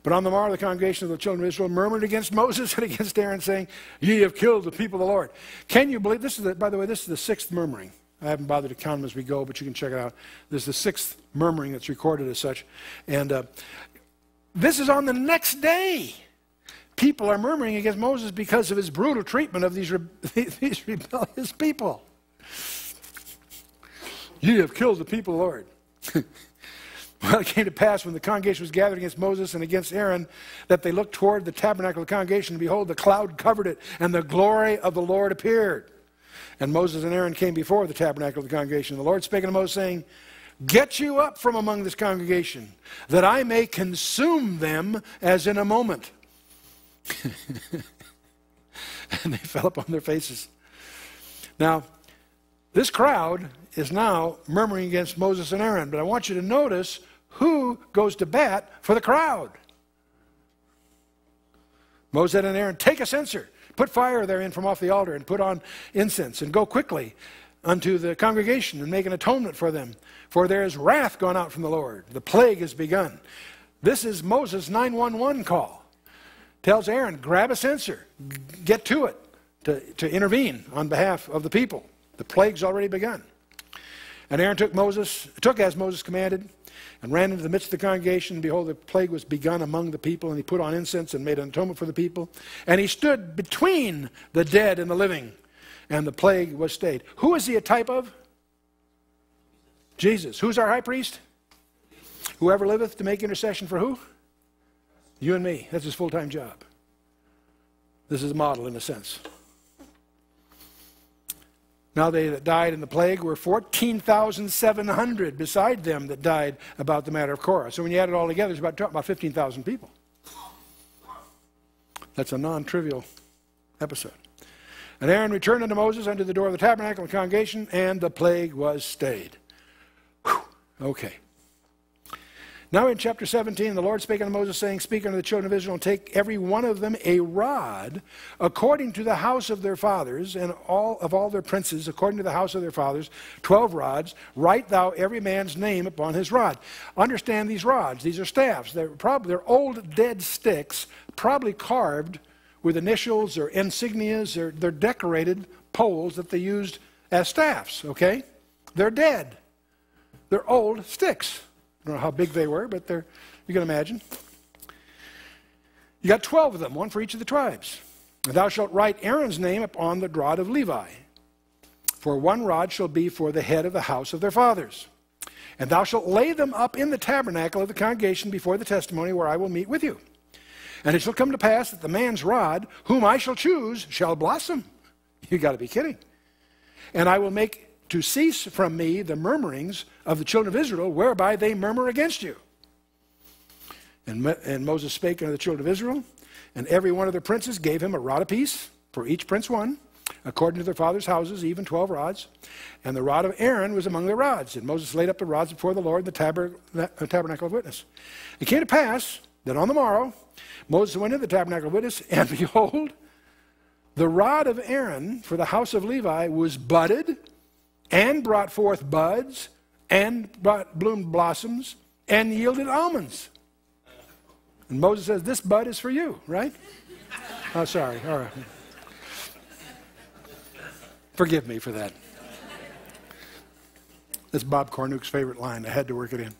But on the morrow the congregation of the children of Israel murmured against Moses and against Aaron, saying, Ye have killed the people of the Lord. Can you believe, by the way, this is the sixth murmuring. I haven't bothered to count them as we go, but you can check it out. This is the sixth murmuring that's recorded as such. And this is on the next day. People are murmuring against Moses because of his brutal treatment of these rebellious people. You have killed the people of the Lord. Well, it came to pass when the congregation was gathered against Moses and against Aaron, that they looked toward the tabernacle of the congregation, and behold, the cloud covered it, and the glory of the Lord appeared. And Moses and Aaron came before the tabernacle of the congregation. The Lord spake unto Moses, saying, Get you up from among this congregation, that I may consume them as in a moment. And they fell upon their faces. Now, this crowd is now murmuring against Moses and Aaron, but I want you to notice who goes to bat for the crowd. Moses and Aaron, take a censer, put fire therein from off the altar, and put on incense, and go quickly unto the congregation, and make an atonement for them. For there is wrath gone out from the Lord. The plague has begun. This is Moses' 911 call. Tells Aaron, grab a censer, get to it, to intervene on behalf of the people. The plague's already begun. And Aaron took as Moses commanded, and ran into the midst of the congregation. And behold, the plague was begun among the people, and he put on incense and made an atonement for the people. And he stood between the dead and the living, and the plague was stayed. Who is he a type of? Jesus. Who's our high priest? Whoever liveth to make intercession for who? You and me. That's his full-time job. This is a model in a sense. Now they that died in the plague were 14,700 beside them that died about the matter of Korah. So when you add it all together, it's about 15,000 people. That's a non-trivial episode. And Aaron returned unto Moses unto the door of the tabernacle and congregation, and the plague was stayed. Whew. Okay. Now in chapter 17, the Lord spake unto Moses, saying, speak unto the children of Israel, and take every one of them a rod, according to the house of their fathers, and all their princes, according to the house of their fathers, 12 rods. Write thou every man's name upon his rod. Understand these rods. These are staffs. They're old dead sticks, probably carved with initials or insignias, or they're decorated poles that they used as staffs, okay? They're dead. They're old sticks. I don't know how big they were, but you can imagine. You got 12 of them, one for each of the tribes. And thou shalt write Aaron's name upon the rod of Levi. For one rod shall be for the head of the house of their fathers. And thou shalt lay them up in the tabernacle of the congregation before the testimony where I will meet with you. And it shall come to pass that the man's rod, whom I shall choose, shall blossom. You got to be kidding. And I will make to cease from me the murmurings of the children of Israel, whereby they murmur against you. And Moses spake unto the children of Israel, and every one of their princes gave him a rod apiece, for each prince one, according to their father's houses, even 12 rods. And the rod of Aaron was among their rods. And Moses laid up the rods before the Lord in the tabernacle of witness. It came to pass that on the morrow, Moses went into the tabernacle of witness, and behold, the rod of Aaron for the house of Levi was budded, and brought forth buds, and bloomed blossoms, and yielded almonds. And Moses says, this bud is for you, right? Oh, sorry. All right. Forgive me for that. That's Bob Cornuke's favorite line. I had to work it in.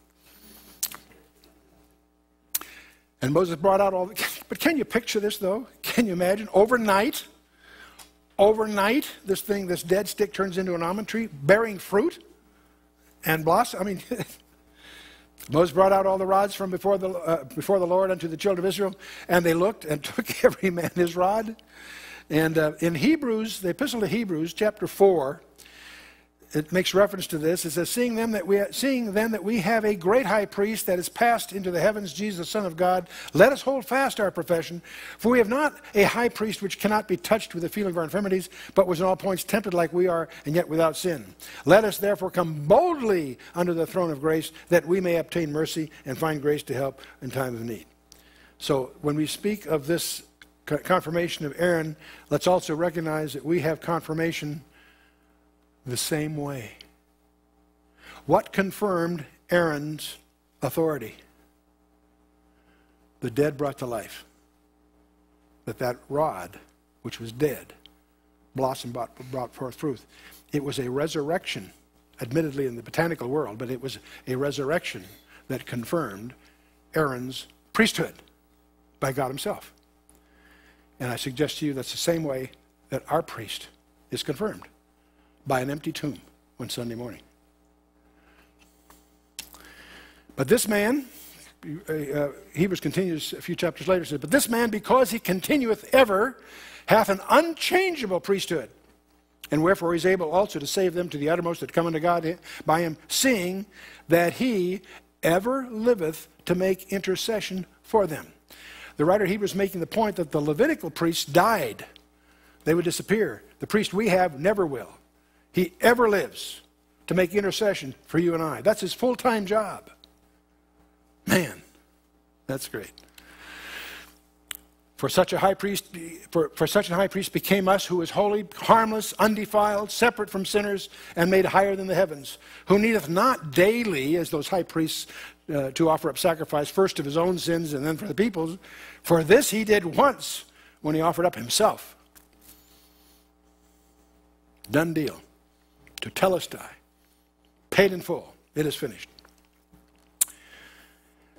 And Moses brought out all the... But can you picture this, though? Can you imagine? Overnight, this dead stick turns into an almond tree, bearing fruit and blossom. I mean, Moses brought out all the rods from before the Lord unto the children of Israel, and they looked and took every man his rod. And in Hebrews, the Epistle to Hebrews, chapter 4, it makes reference to this. It says, seeing then that we have a great high priest that is passed into the heavens, Jesus, the Son of God, let us hold fast our profession. For we have not a high priest which cannot be touched with the feeling of our infirmities, but was in all points tempted like we are, and yet without sin. Let us therefore come boldly unto the throne of grace, that we may obtain mercy and find grace to help in time of need. So when we speak of this confirmation of Aaron, let's also recognize that we have confirmation the same way. What confirmed Aaron's authority? The dead brought to life. That rod, which was dead, blossomed, brought forth fruit. It was a resurrection, admittedly in the botanical world, but it was a resurrection that confirmed Aaron's priesthood by God himself. And I suggest to you that's the same way that our priest is confirmed, by an empty tomb one Sunday morning. But this man, Hebrews continues a few chapters later, says, but this man, because he continueth ever, hath an unchangeable priesthood, and wherefore he is able also to save them to the uttermost that come unto God by him, seeing that he ever liveth to make intercession for them. The writer of Hebrews is making the point that the Levitical priests died. They would disappear. The priest we have never will. he ever lives to make intercession for you and I. That's his full-time job. Man, that's great. For such a high priest became us, who is holy, harmless, undefiled, separate from sinners, and made higher than the heavens, who needeth not daily, as those high priests, to offer up sacrifice, first of his own sins and then for the people's. For this he did once, when he offered up himself. Done deal. To telestai. Paid in full. It is finished.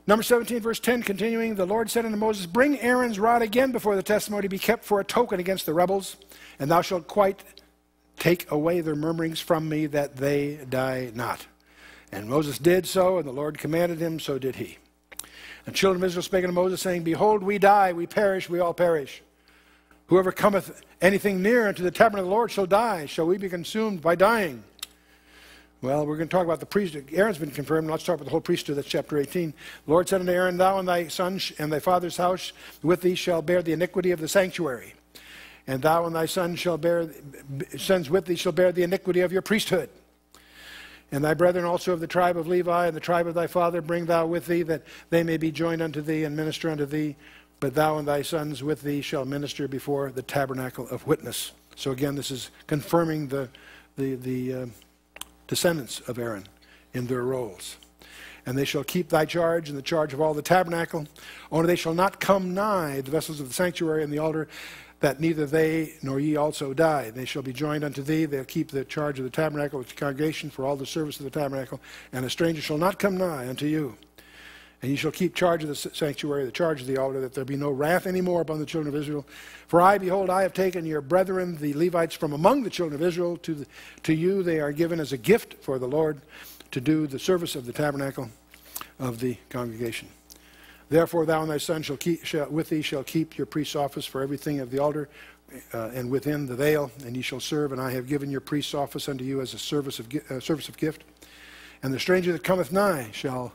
Number 17, verse 10, continuing, the Lord said unto Moses, bring Aaron's rod again before the testimony be kept for a token against the rebels, and thou shalt quite take away their murmurings from me, that they die not. And Moses did so, and the Lord commanded him, so did he. And the children of Israel spake unto Moses, saying, behold, we die, we perish, we all perish. Whoever cometh anything near unto the tabernacle of the Lord shall die. Shall we be consumed by dying? Well, we're going to talk about the priesthood. Aaron's been confirmed. Let's talk about the whole priesthood. That's chapter 18. The Lord said unto Aaron, thou and thy son and thy father's house with thee shall bear the iniquity of the sanctuary. And thou and thy sons with thee shall bear the iniquity of your priesthood. And thy brethren also of the tribe of Levi and the tribe of thy father bring thou with thee, that they may be joined unto thee and minister unto thee. But thou and thy sons with thee shall minister before the tabernacle of witness. So again, this is confirming the descendants of Aaron in their roles. And they shall keep thy charge and the charge of all the tabernacle. Only they shall not come nigh the vessels of the sanctuary and the altar, that neither they nor ye also die. They shall be joined unto thee. They'll keep the charge of the tabernacle with the congregation for all the service of the tabernacle. And a stranger shall not come nigh unto you. And ye shall keep charge of the sanctuary, the charge of the altar, that there be no wrath any more upon the children of Israel. For I, behold, I have taken your brethren, the Levites, from among the children of Israel. To you they are given as a gift for the Lord to do the service of the tabernacle of the congregation. Therefore thou and thy son with thee shall keep your priest's office for everything of the altar and within the veil, and ye shall serve. And I have given your priest's office unto you as a service of gift. And the stranger that cometh nigh shall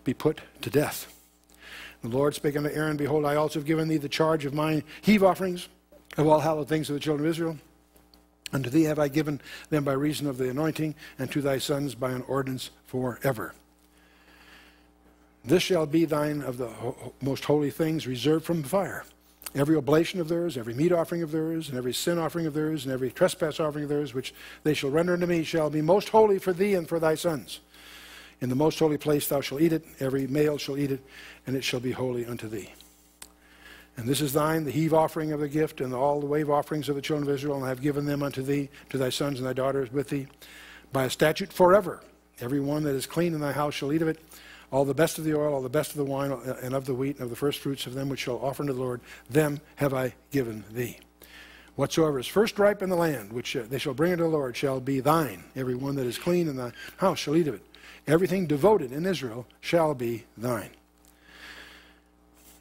be put to death. The Lord spake unto Aaron, behold, I also have given thee the charge of mine heave offerings of all hallowed things of the children of Israel. Unto thee have I given them by reason of the anointing, and to thy sons by an ordinance forever. This shall be thine of the most holy things reserved from fire. Every oblation of theirs, every meat offering of theirs, and every sin offering of theirs, and every trespass offering of theirs, which they shall render unto me, shall be most holy for thee and for thy sons. In the most holy place thou shalt eat it, every male shall eat it, and it shall be holy unto thee. And this is thine, the heave offering of the gift, and all the wave offerings of the children of Israel, and I have given them unto thee, to thy sons and thy daughters with thee, by a statute forever. Every one that is clean in thy house shall eat of it. All the best of the oil, all the best of the wine, and of the wheat, and of the first fruits of them which shall offer unto the Lord, them have I given thee. Whatsoever is first ripe in the land, which they shall bring unto the Lord, shall be thine. Every one that is clean in thy house shall eat of it. Everything devoted in Israel shall be thine.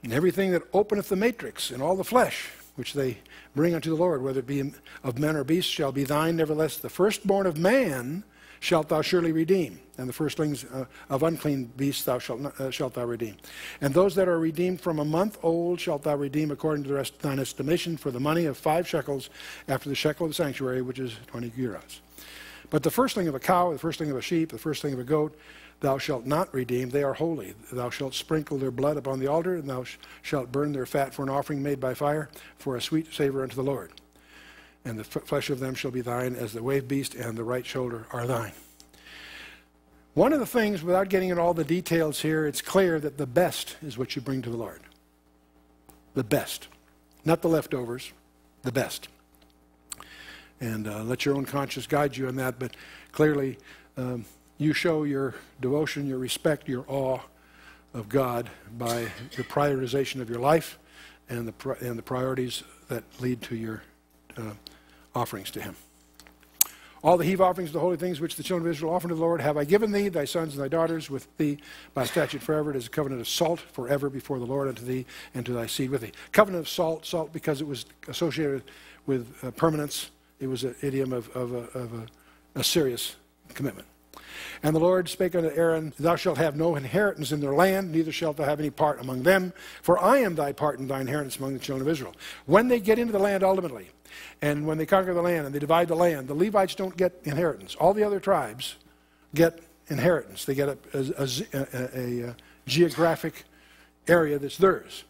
And everything that openeth the matrix and all the flesh, which they bring unto the Lord, whether it be of men or beasts, shall be thine. Nevertheless, the firstborn of man shalt thou surely redeem, and the firstlings of unclean beasts shalt thou redeem. And those that are redeemed from a month old shalt thou redeem according to thine estimation for the money of 5 shekels after the shekel of the sanctuary, which is 20 gerahs. But the firstling of a cow, the firstling of a sheep, the firstling of a goat, thou shalt not redeem. They are holy. Thou shalt sprinkle their blood upon the altar, and thou shalt burn their fat for an offering made by fire, for a sweet savor unto the Lord. And the flesh of them shall be thine, as the wave beast and the right shoulder are thine. One of the things, without getting into all the details here, it's clear that the best is what you bring to the Lord. The best. Not the leftovers, the best. And let your own conscience guide you in that, but clearly you show your devotion, your respect, your awe of God by the prioritization of your life and the priorities that lead to your offerings to Him. All the heave offerings of the holy things which the children of Israel offer to the Lord have I given thee, thy sons and thy daughters with thee by statute forever. It is a covenant of salt forever before the Lord unto thee and to thy seed with thee. Covenant of salt because it was associated with permanence. It was an idiom of a serious commitment. And the Lord spake unto Aaron, Thou shalt have no inheritance in their land, neither shalt thou have any part among them, for I am thy part and thy inheritance among the children of Israel. When they get into the land ultimately, and when they conquer the land and they divide the land, the Levites don't get inheritance. All the other tribes get inheritance. They get a geographic area that's theirs.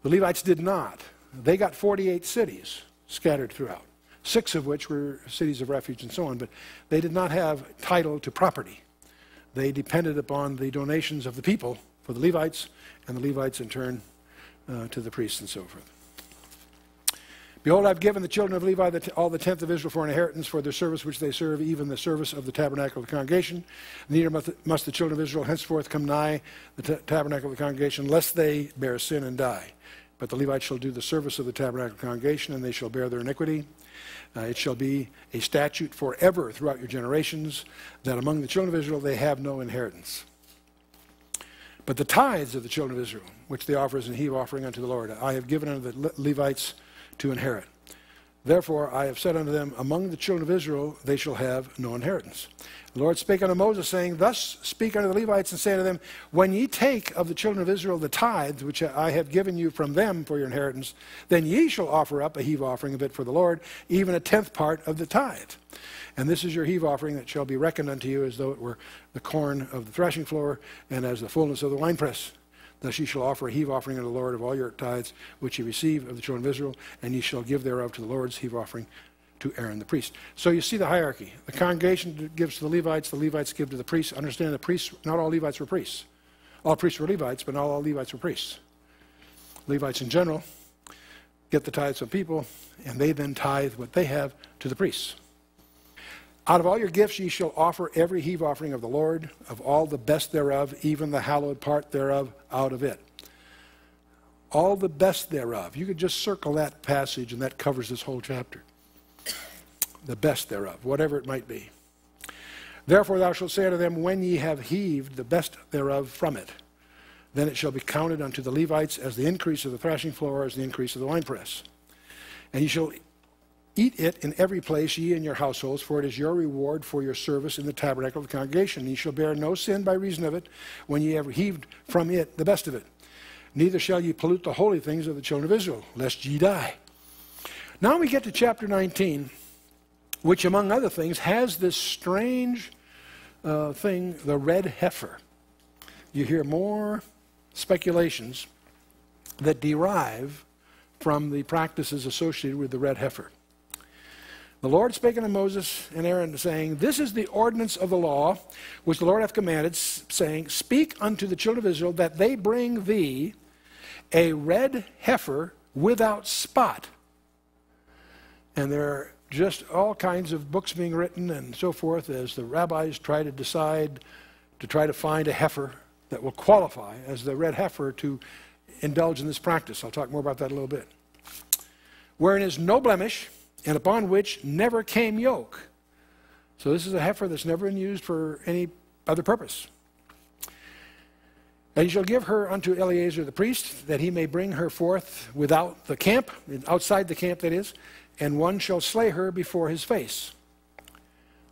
The Levites did not. They got 48 cities scattered throughout, 6 of which were cities of refuge and so on, but they did not have title to property. They depended upon the donations of the people for the Levites, and the Levites in turn to the priests and so forth. Behold, I've given the children of Levi all the tenth of Israel for an inheritance for their service which they serve, even the service of the tabernacle of the congregation. Neither must the children of Israel henceforth come nigh the tabernacle of the congregation, lest they bear sin and die. But the Levites shall do the service of the tabernacle of the congregation, and they shall bear their iniquity. It shall be a statute forever throughout your generations, that among the children of Israel they have no inheritance. But the tithes of the children of Israel, which they offer as an heave offering unto the Lord, I have given unto the Levites to inherit. Therefore I have said unto them, among the children of Israel they shall have no inheritance. The Lord spake unto Moses, saying, Thus speak unto the Levites, and say unto them, When ye take of the children of Israel the tithes which I have given you from them for your inheritance, then ye shall offer up a heave offering of it for the Lord, even a tenth part of the tithe. And this is your heave offering that shall be reckoned unto you as though it were the corn of the threshing floor, and as the fullness of the winepress. Thus ye shall offer a heave offering unto the Lord of all your tithes which ye receive of the children of Israel, and ye shall give thereof to the Lord's heave offering to Aaron the priest. So you see the hierarchy. The congregation gives to the Levites give to the priests. Understand the priests, not all Levites were priests. All priests were Levites, but not all Levites were priests. Levites in general get the tithes from people, and they then tithe what they have to the priests. Out of all your gifts ye shall offer every heave offering of the Lord, of all the best thereof, even the hallowed part thereof, out of it. All the best thereof. You could just circle that passage, and that covers this whole chapter. The best thereof, whatever it might be. Therefore thou shalt say unto them, When ye have heaved the best thereof from it, then it shall be counted unto the Levites as the increase of the threshing floor, as the increase of the winepress. And ye shall eat it in every place, ye and your households, for it is your reward for your service in the tabernacle of the congregation. Ye shall bear no sin by reason of it, when ye have heaved from it the best of it. Neither shall ye pollute the holy things of the children of Israel, lest ye die. Now we get to chapter 19, which among other things has this strange thing, the red heifer. You hear more speculations that derive from the practices associated with the red heifer. The Lord spake unto Moses and Aaron, saying, This is the ordinance of the law, which the Lord hath commanded, saying, Speak unto the children of Israel, that they bring thee a red heifer without spot. And there are just all kinds of books being written and so forth as the rabbis try to decide to try to find a heifer that will qualify as the red heifer to indulge in this practice. I'll talk more about that a little bit. Wherein is no blemish, and upon which never came yoke. So this is a heifer that's never been used for any other purpose. And you shall give her unto Eleazar the priest, that he may bring her forth without the camp, outside the camp that is, and one shall slay her before his face.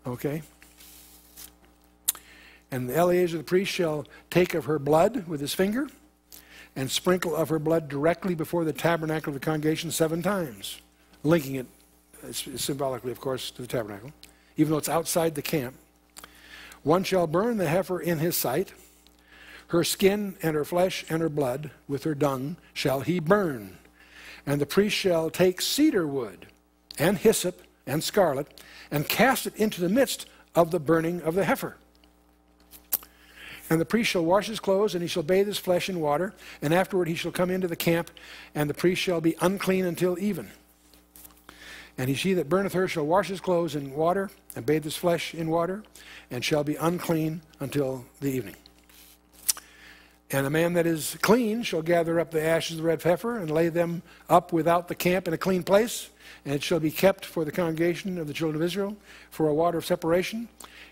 Okay? And Eleazar the priest shall take of her blood with his finger, and sprinkle of her blood directly before the tabernacle of the congregation 7 times, linking it symbolically, of course, to the tabernacle, even though it's outside the camp. One shall burn the heifer in his sight. Her skin and her flesh and her blood with her dung shall he burn. And the priest shall take cedar wood and hyssop and scarlet and cast it into the midst of the burning of the heifer. And the priest shall wash his clothes, and he shall bathe his flesh in water, and afterward he shall come into the camp, and the priest shall be unclean until even. And he that burneth her shall wash his clothes in water, and bathe his flesh in water, and shall be unclean until the evening. And a man that is clean shall gather up the ashes of the red heifer, and lay them up without the camp in a clean place, and it shall be kept for the congregation of the children of Israel, for a water of separation.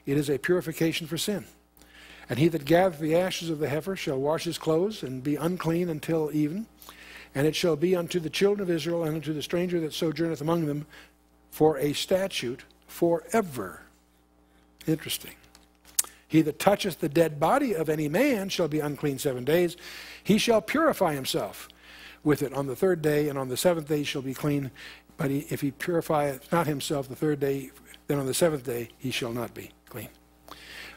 It is a purification for sin. And he that gathereth the ashes of the heifer shall wash his clothes, and be unclean until even. And it shall be unto the children of Israel and unto the stranger that sojourneth among them for a statute forever. Interesting. He that toucheth the dead body of any man shall be unclean 7 days. He shall purify himself with it on the 3rd day, and on the 7th day he shall be clean. But if he purifieth not himself the 3rd day, then on the 7th day he shall not be clean.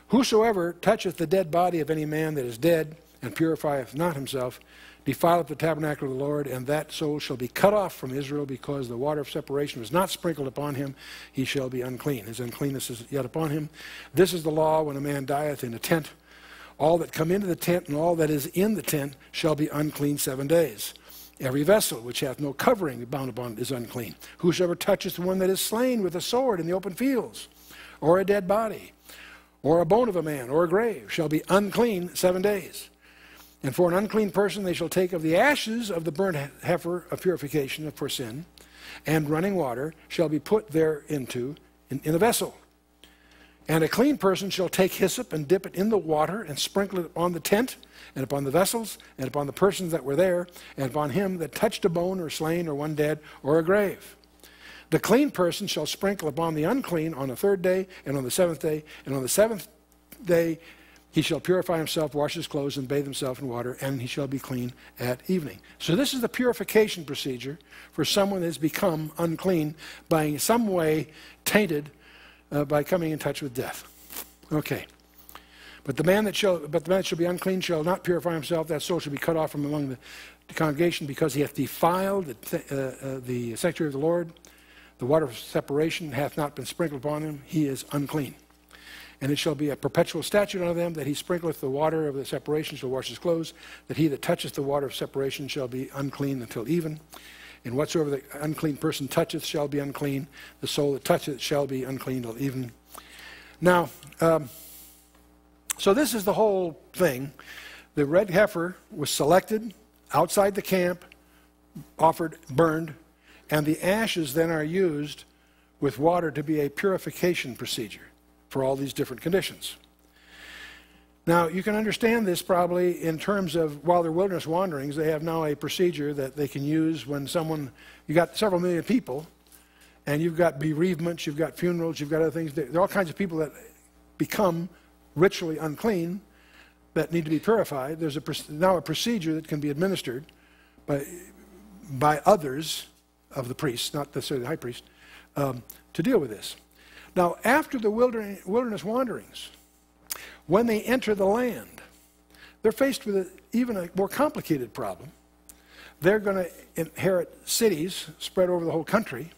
Whosoever toucheth the dead body of any man that is dead, and purifieth not himself, defileth the tabernacle of the Lord, and that soul shall be cut off from Israel, because the water of separation was not sprinkled upon him. He shall be unclean. His uncleanness is yet upon him. This is the law when a man dieth in a tent. All that come into the tent and all that is in the tent shall be unclean 7 days. Every vessel which hath no covering bound upon it is unclean. Whosoever toucheth one that is slain with a sword in the open fields, or a dead body, or a bone of a man, or a grave, shall be unclean 7 days. And for an unclean person they shall take of the ashes of the burnt heifer of purification for sin, and running water shall be put thereinto in a vessel. And a clean person shall take hyssop and dip it in the water, and sprinkle it upon the tent, and upon the vessels, and upon the persons that were there, and upon him that touched a bone, or slain, or one dead, or a grave. The clean person shall sprinkle upon the unclean on the 3rd day, and on the 7th day, and on the 7th day he shall purify himself, wash his clothes, and bathe himself in water, and he shall be clean at evening. So this is the purification procedure for someone that has become unclean by in some way tainted by coming in touch with death. Okay. But the man that shall be unclean shall not purify himself. That soul shall be cut off from among the congregation, because he hath defiled the sanctuary of the Lord. The water of separation hath not been sprinkled upon him. He is unclean. And it shall be a perpetual statute unto them, that he sprinkleth the water of the separation shall wash his clothes, that he that toucheth the water of separation shall be unclean until even. And whatsoever the unclean person toucheth shall be unclean. The soul that toucheth shall be unclean till even. Now, so this is the whole thing. The red heifer was selected outside the camp, offered, burned, and the ashes then are used with water to be a purification procedure for all these different conditions. Now, you can understand this probably in terms of, while they're wilderness wanderings, they have now a procedure that they can use when you got several million people, and you've got bereavements, you've got funerals, you've got other things. There are all kinds of people that become ritually unclean that need to be purified. There's now a procedure that can be administered by others of the priests, not necessarily the high priest, to deal with this. Now, after the wilderness wanderings, when they enter the land, they're faced with even a more complicated problem. They're going to inherit cities spread over the whole country.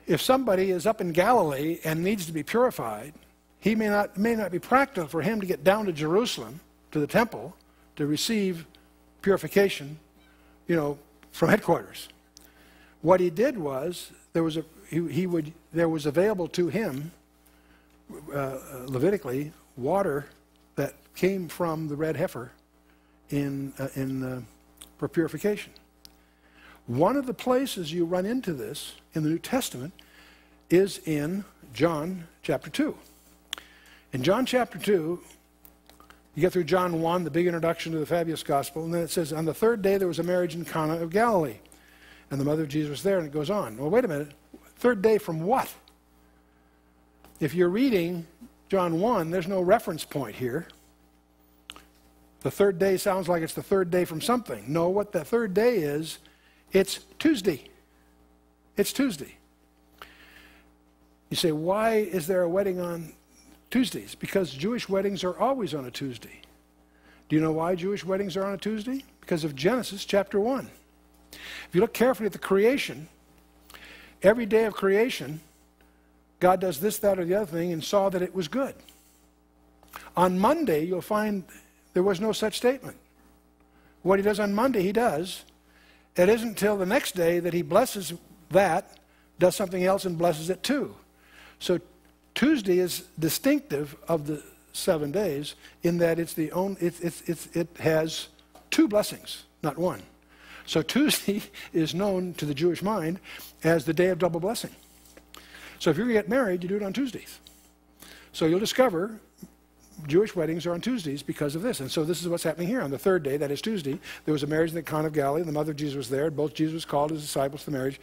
If somebody is up in Galilee and needs to be purified, it may not be practical for him to get down to Jerusalem, to the temple, to receive purification, from headquarters. What he did was, there was available to him, Levitically, water that came from the red heifer for purification. One of the places you run into this in the New Testament is in John chapter 2. In John chapter 2, you get through John 1, the big introduction to the fabulous gospel, and then it says, on the 3rd day there was a marriage in Cana of Galilee, and the mother of Jesus was there, and it goes on. Well, wait a minute. 3rd day from what? If you're reading John 1, there's no reference point here. The 3rd day sounds like it's the 3rd day from something. No, what the 3rd day is, it's Tuesday. It's Tuesday. You say, why is there a wedding on Tuesdays? Because Jewish weddings are always on a Tuesday. Do you know why Jewish weddings are on a Tuesday? Because of Genesis chapter 1. If you look carefully at the creation, every day of creation, God does this, that, or the other thing, and saw that it was good. On Monday, you'll find there was no such statement. What he does on Monday, he does. It isn't until the next day that he blesses that, does something else, and blesses it too. So Tuesday is distinctive of the 7 days in that it has 2 blessings, not 1. So Tuesday is known to the Jewish mind as the day of double blessing. So if you're going to get married, you do it on Tuesdays. So you'll discover Jewish weddings are on Tuesdays because of this. And so this is what's happening here. On the 3rd day, that is Tuesday, there was a marriage in the Cana of Galilee, and the mother of Jesus was there. Both Jesus called his disciples to the marriage.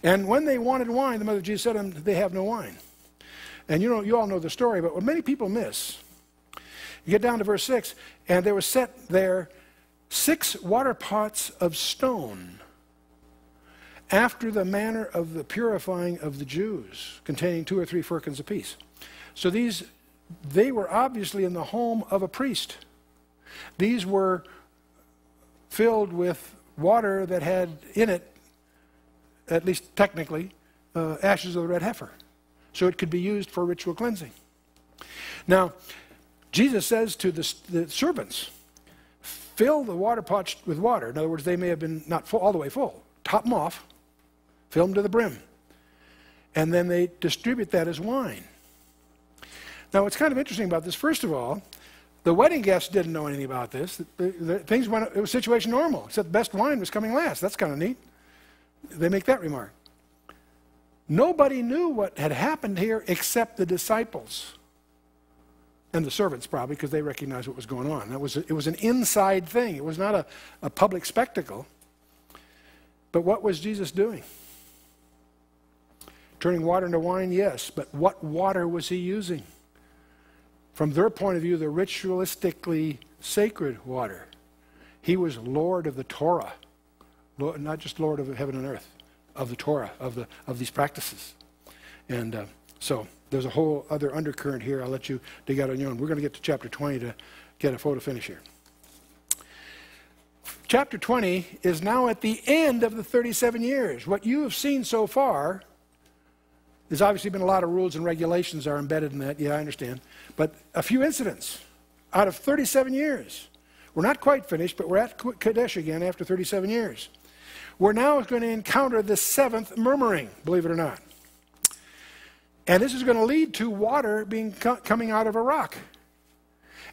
And when they wanted wine, the mother of Jesus said to them, they have no wine. And you all know the story, but what many people miss, you get down to verse 6, and there was set there 6 water pots of stone, after the manner of the purifying of the Jews, containing 2 or 3 firkins apiece. So they were obviously in the home of a priest. These were filled with water that had in it, at least technically, ashes of the red heifer. So it could be used for ritual cleansing. Now, Jesus says to the servants, fill the water pots with water. In other words, they may have been not full, all the way full. Top them off, fill them to the brim. And then they distribute that as wine. Now, what's kind of interesting about this, first of all, the wedding guests didn't know anything about this. Things went, it was situation normal, except the best wine was coming last. That's kind of neat. They make that remark. Nobody knew what had happened here except the disciples. And the servants probably, because they recognized what was going on. It was an inside thing. It was not a public spectacle. But what was Jesus doing? Turning water into wine, yes. But what water was he using? From their point of view, the ritualistically sacred water. He was Lord of the Torah. Not just Lord of heaven and earth. Of the Torah, of these practices. And so there's a whole other undercurrent here. I'll let you dig out on your own. We're going to get to chapter 20 to get a photo finish here. Chapter 20 is now at the end of the 37 years. What you have seen so far, there's obviously been a lot of rules and regulations are embedded in that. Yeah, I understand. But a few incidents out of 37 years. We're not quite finished, but we're at Kadesh again after 37 years. We're now going to encounter the 7th murmuring, believe it or not. And this is going to lead to water coming out of a rock.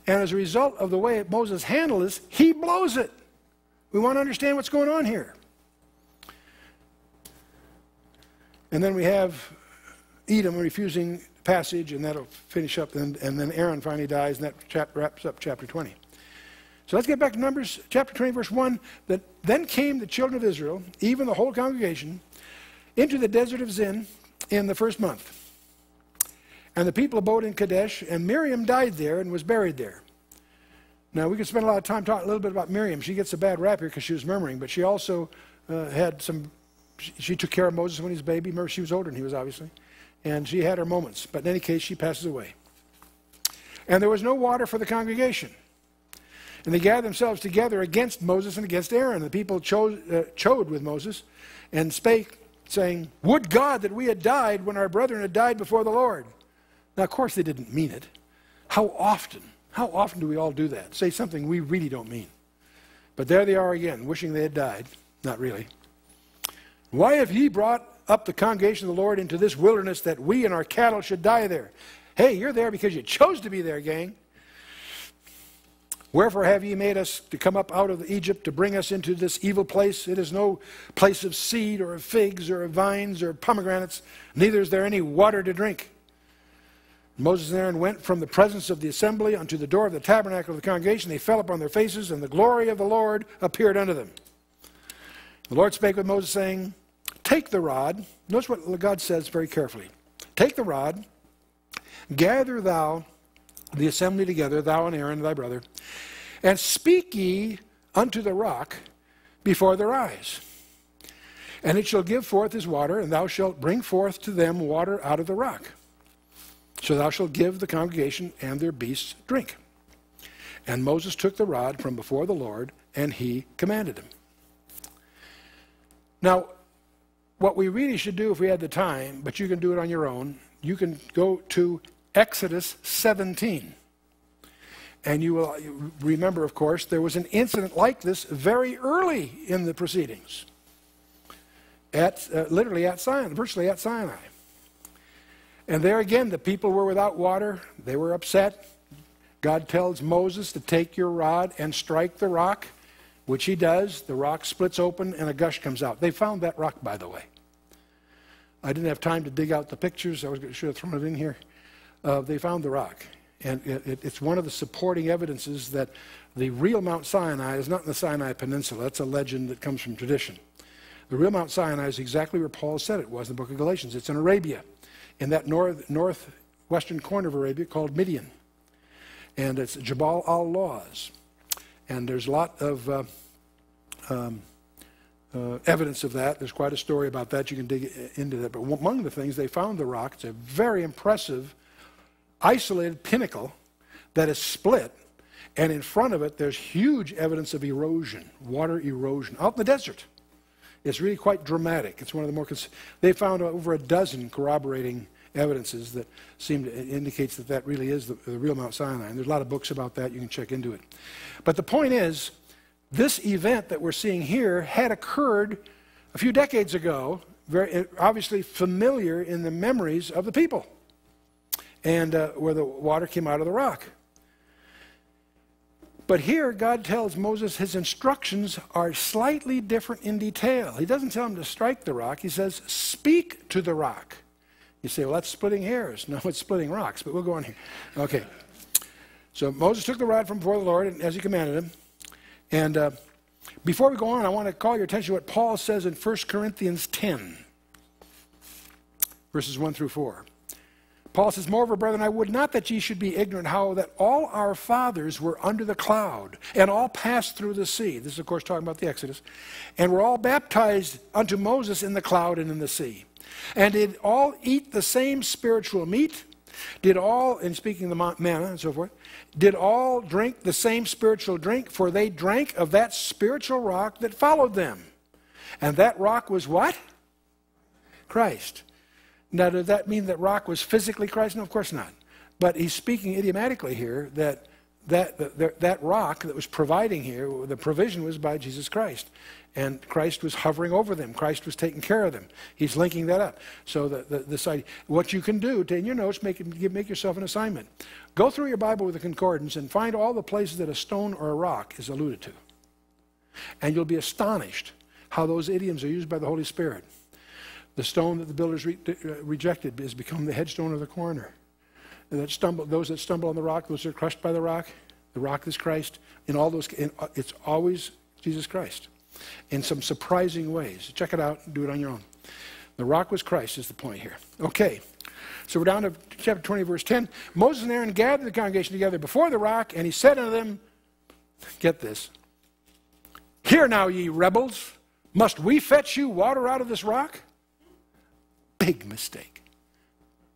And as a result of the way Moses handled this, he blows it. We want to understand what's going on here. And then we have Edom refusing passage, and that'll finish up, and then Aaron finally dies, and that wraps up chapter 20. So let's get back to Numbers chapter 20, verse 1. Then came the children of Israel, even the whole congregation, into the desert of Zin in the 1st month. And the people abode in Kadesh, and Miriam died there and was buried there. Now, we could spend a lot of time talking a little bit about Miriam. She gets a bad rap here because she was murmuring, but she also had some, she took care of Moses when he was a baby. Remember, she was older than he was, obviously. And she had her moments. But in any case, she passes away. And there was no water for the congregation. And they gathered themselves together against Moses and against Aaron. The people chode with Moses and spake, saying, would God that we had died when our brethren had died before the Lord. Now, of course, they didn't mean it. How often do we all do that? Say something we really don't mean. But there they are again, wishing they had died. Not really. Why have ye brought up the congregation of the Lord into this wilderness that we and our cattle should die there? Hey, you're there because you chose to be there, gang. Wherefore have ye made us to come up out of Egypt to bring us into this evil place? It is no place of seed or of figs or of vines or pomegranates, neither is there any water to drink. Moses and Aaron went from the presence of the assembly unto the door of the tabernacle of the congregation. They fell upon their faces, and the glory of the Lord appeared unto them. The Lord spake with Moses, saying, take the rod. Notice what God says very carefully. Take the rod, gather thou the assembly together, thou and Aaron thy brother, and speak ye unto the rock before their eyes. And it shall give forth his water, and thou shalt bring forth to them water out of the rock. So thou shalt give the congregation and their beasts drink. And Moses took the rod from before the Lord, and he commanded him. Now, what we really should do if we had the time, but you can do it on your own, you can go to Exodus 17. And you will remember, of course, there was an incident like this very early in the proceedings. Literally at Sinai, virtually at Sinai. And there again, the people were without water. They were upset. God tells Moses to take your rod and strike the rock, which he does. The rock splits open and a gush comes out. They found that rock, by the way. I didn't have time to dig out the pictures. Should have thrown it in here. They found the rock. And it's one of the supporting evidences that the real Mount Sinai is not in the Sinai Peninsula. That's a legend that comes from tradition. The real Mount Sinai is exactly where Paul said it was in the book of Galatians. It's in Arabia, in that western corner of Arabia called Midian. And it's Jabal al-Lawz. And there's a lot of evidence of that. There's quite a story about that. You can dig into that. But among the things, they found the rock. It's a very impressive, isolated pinnacle that is split. And in front of it, there's huge evidence of erosion, water erosion, out in the desert. It's really quite dramatic. It's one of the more... They found over a dozen corroborating evidences that seem to indicates that that really is the real Mount Sinai. And there's a lot of books about that. You can check into it. But the point is, this event that we're seeing here had occurred a few decades ago, very obviously familiar in the memories of the people, and where the water came out of the rock. But here, God tells Moses his instructions are slightly different in detail. He doesn't tell him to strike the rock. He says, speak to the rock. You say, well, that's splitting hairs. No, it's splitting rocks, but we'll go on here. Okay. So Moses took the rod from before the Lord, as he commanded him. And before we go on, I want to call your attention to what Paul says in 1 Corinthians 10, verses 1 through 4. Paul says, moreover, brethren, I would not that ye should be ignorant how that all our fathers were under the cloud, and all passed through the sea. This is, of course, talking about the Exodus. And were all baptized unto Moses in the cloud and in the sea. And did all eat the same spiritual meat? Did all, in speaking of the manna and so forth, did all drink the same spiritual drink? For they drank of that spiritual rock that followed them. And that rock was what? Christ. Now, does that mean that rock was physically Christ? No, of course not. But he's speaking idiomatically here that rock that was providing here, the provision was by Jesus Christ. And Christ was hovering over them. Christ was taking care of them. He's linking that up. So this idea, what you can do, in your notes, make yourself an assignment. Go through your Bible with a concordance and find all the places that a stone or a rock is alluded to. And you'll be astonished how those idioms are used by the Holy Spirit. The stone that the builders rejected has become the headstone of the corner. And those that stumble on the rock, those that are crushed by the rock is Christ. In all those, it's always Jesus Christ. In some surprising ways. Check it out and do it on your own. The rock was Christ is the point here. Okay, so we're down to chapter 20, verse 10. Moses and Aaron gathered the congregation together before the rock, and he said unto them, get this, hear now, ye rebels, must we fetch you water out of this rock? Big mistake.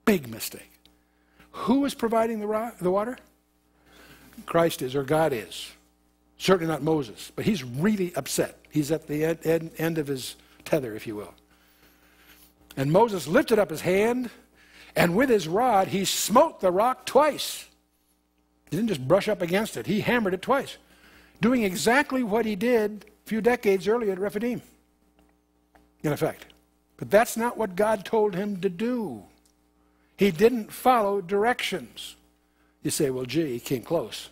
Big mistake. Who is providing the water? Christ is, or God is. Certainly not Moses, but he's really upset. He's at the end of his tether, if you will. And Moses lifted up his hand, and with his rod he smote the rock twice. He didn't just brush up against it. He hammered it twice, doing exactly what he did a few decades earlier at Rephidim, in effect. But that's not what God told him to do. He didn't follow directions. You say, well, gee, he came close.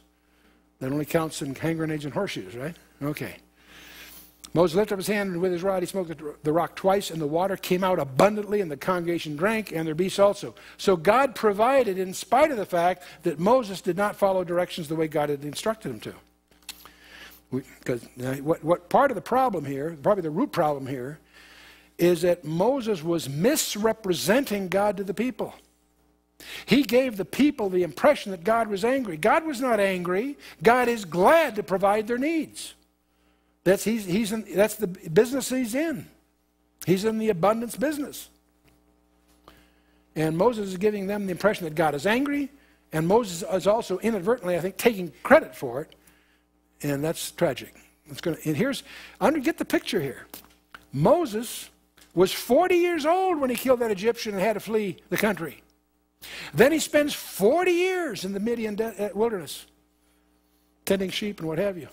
That only counts in hand grenades and horseshoes, right? Okay. Moses lifted up his hand, and with his rod he smote the rock twice, and the water came out abundantly, and the congregation drank, and their beasts also. So God provided in spite of the fact that Moses did not follow directions the way God had instructed him to. Because what part of the problem here, probably the root problem here, is that Moses was misrepresenting God to the people. He gave the people the impression that God was angry. God was not angry. God is glad to provide their needs. That's the business he's in. He's in the abundance business. And Moses is giving them the impression that God is angry, and Moses is also inadvertently, I think, taking credit for it, and that's tragic. Get the picture here. Moses was 40 years old when he killed that Egyptian and had to flee the country. Then he spends 40 years in the Midian wilderness, tending sheep and what have you.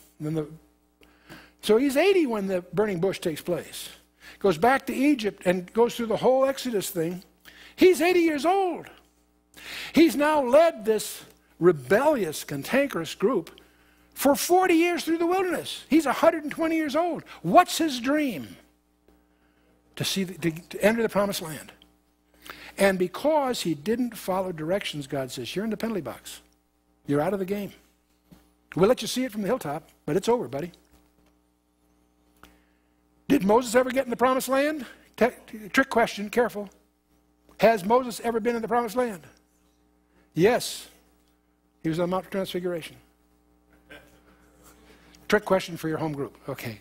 So he's 80 when the burning bush takes place. Goes back to Egypt and goes through the whole Exodus thing. He's 80 years old. He's now led this rebellious, cantankerous group for 40 years through the wilderness. He's 120 years old. What's his dream? To enter the promised land. And because he didn't follow directions, God says, you're in the penalty box. You're out of the game. We'll let you see it from the hilltop, but it's over, buddy. Did Moses ever get in the promised land? Trick question, careful. Has Moses ever been in the promised land? Yes, he was on Mount Transfiguration. Trick question for your home group. Okay.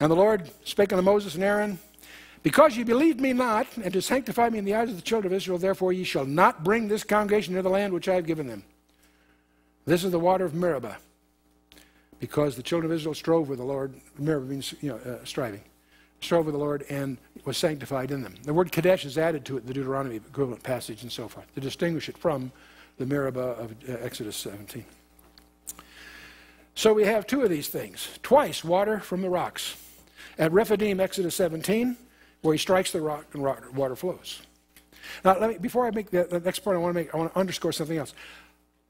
And the Lord spake unto Moses and Aaron, because ye believed me not, and to sanctify me in the eyes of the children of Israel, therefore ye shall not bring this congregation near the land which I have given them. This is the water of Meribah, because the children of Israel strove with the Lord. Meribah means, striving. Strove with the Lord and was sanctified in them. The word Kadesh is added to it in the Deuteronomy equivalent passage and so forth, to distinguish it from the Meribah of Exodus 17. So we have two of these things. Twice water from the rocks. At Rephidim, Exodus 17, where he strikes the rock and water flows. Now, before I make the next point, I want to underscore something else.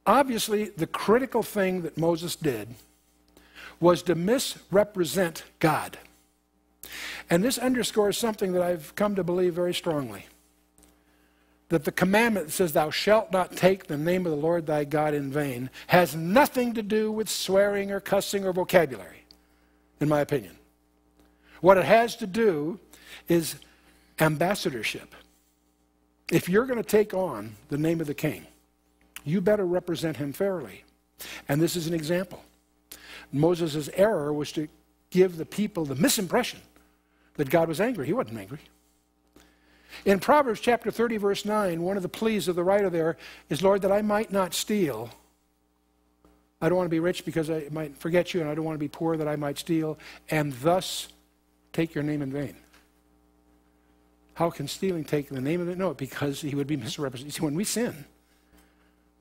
Obviously, the critical thing that Moses did was to misrepresent God. And this underscores something that I've come to believe very strongly. That the commandment that says, thou shalt not take the name of the Lord thy God in vain, has nothing to do with swearing or cussing or vocabulary, in my opinion. What it has to do is ambassadorship. If you're going to take on the name of the king, you better represent him fairly. And this is an example. Moses' error was to give the people the misimpression that God was angry. He wasn't angry. In Proverbs chapter 30, verse 9, one of the pleas of the writer there is, Lord, that I might not steal. I don't want to be rich because I might forget you, and I don't want to be poor that I might steal, and thus take your name in vain. How can stealing take the name of it? No, because he would be misrepresented. See, when we sin,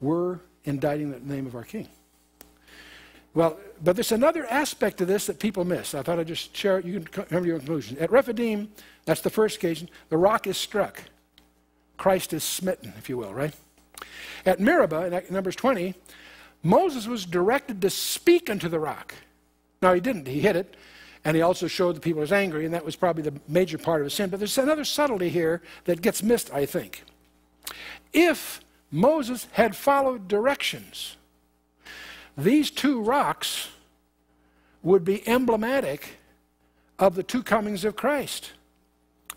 we're indicting the name of our king. Well, but there's another aspect to this that people miss. I thought I'd just share it. You can come to your conclusion. At Rephidim, that's the first occasion, the rock is struck. Christ is smitten, if you will, right? At Meribah, in Numbers 20, Moses was directed to speak unto the rock. Now, he didn't. He hit it, and he also showed the people was angry, and that was probably the major part of his sin. But there's another subtlety here that gets missed, I think. If Moses had followed directions, these two rocks would be emblematic of the two comings of Christ.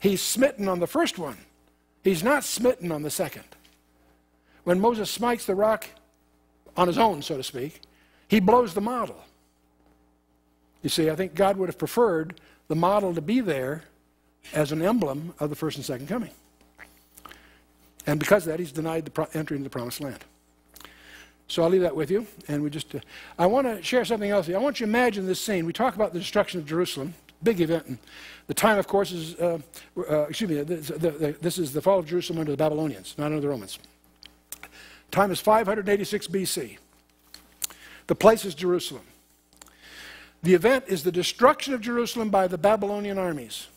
He's smitten on the first one. He's not smitten on the second. When Moses smites the rock on his own, so to speak, he blows the model. You see, I think God would have preferred the model to be there as an emblem of the first and second coming. And because of that, he's denied the entry into the promised land. So I'll leave that with you, and I want to share something else. I want you to imagine this scene. We talk about the destruction of Jerusalem, big event. And the time, of course, is, this is the fall of Jerusalem under the Babylonians, not under the Romans. Time is 586 BC. The place is Jerusalem. The event is the destruction of Jerusalem by the Babylonian armies.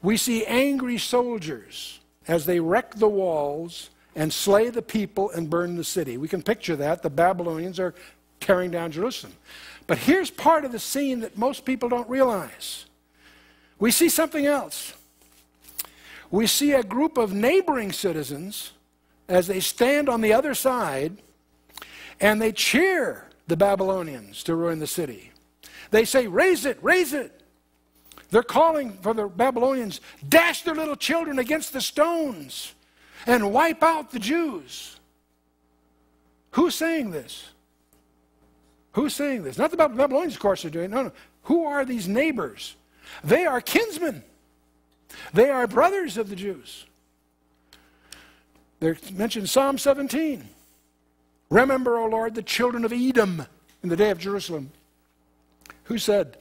We see angry soldiers as they wreck the walls and slay the people and burn the city. We can picture that. The Babylonians are tearing down Jerusalem. But here's part of the scene that most people don't realize. We see something else. We see a group of neighboring citizens as they stand on the other side and they cheer the Babylonians to ruin the city. They say, raise it, raise it. They're calling for the Babylonians, dash their little children against the stones and wipe out the Jews. Who's saying this? Who's saying this? Not the Babylonians, of course, are doing it. No. Who are these neighbors? They are kinsmen. They are brothers of the Jews. They're mentioned in Psalm 17. Remember, O Lord, the children of Edom in the day of Jerusalem. Who said,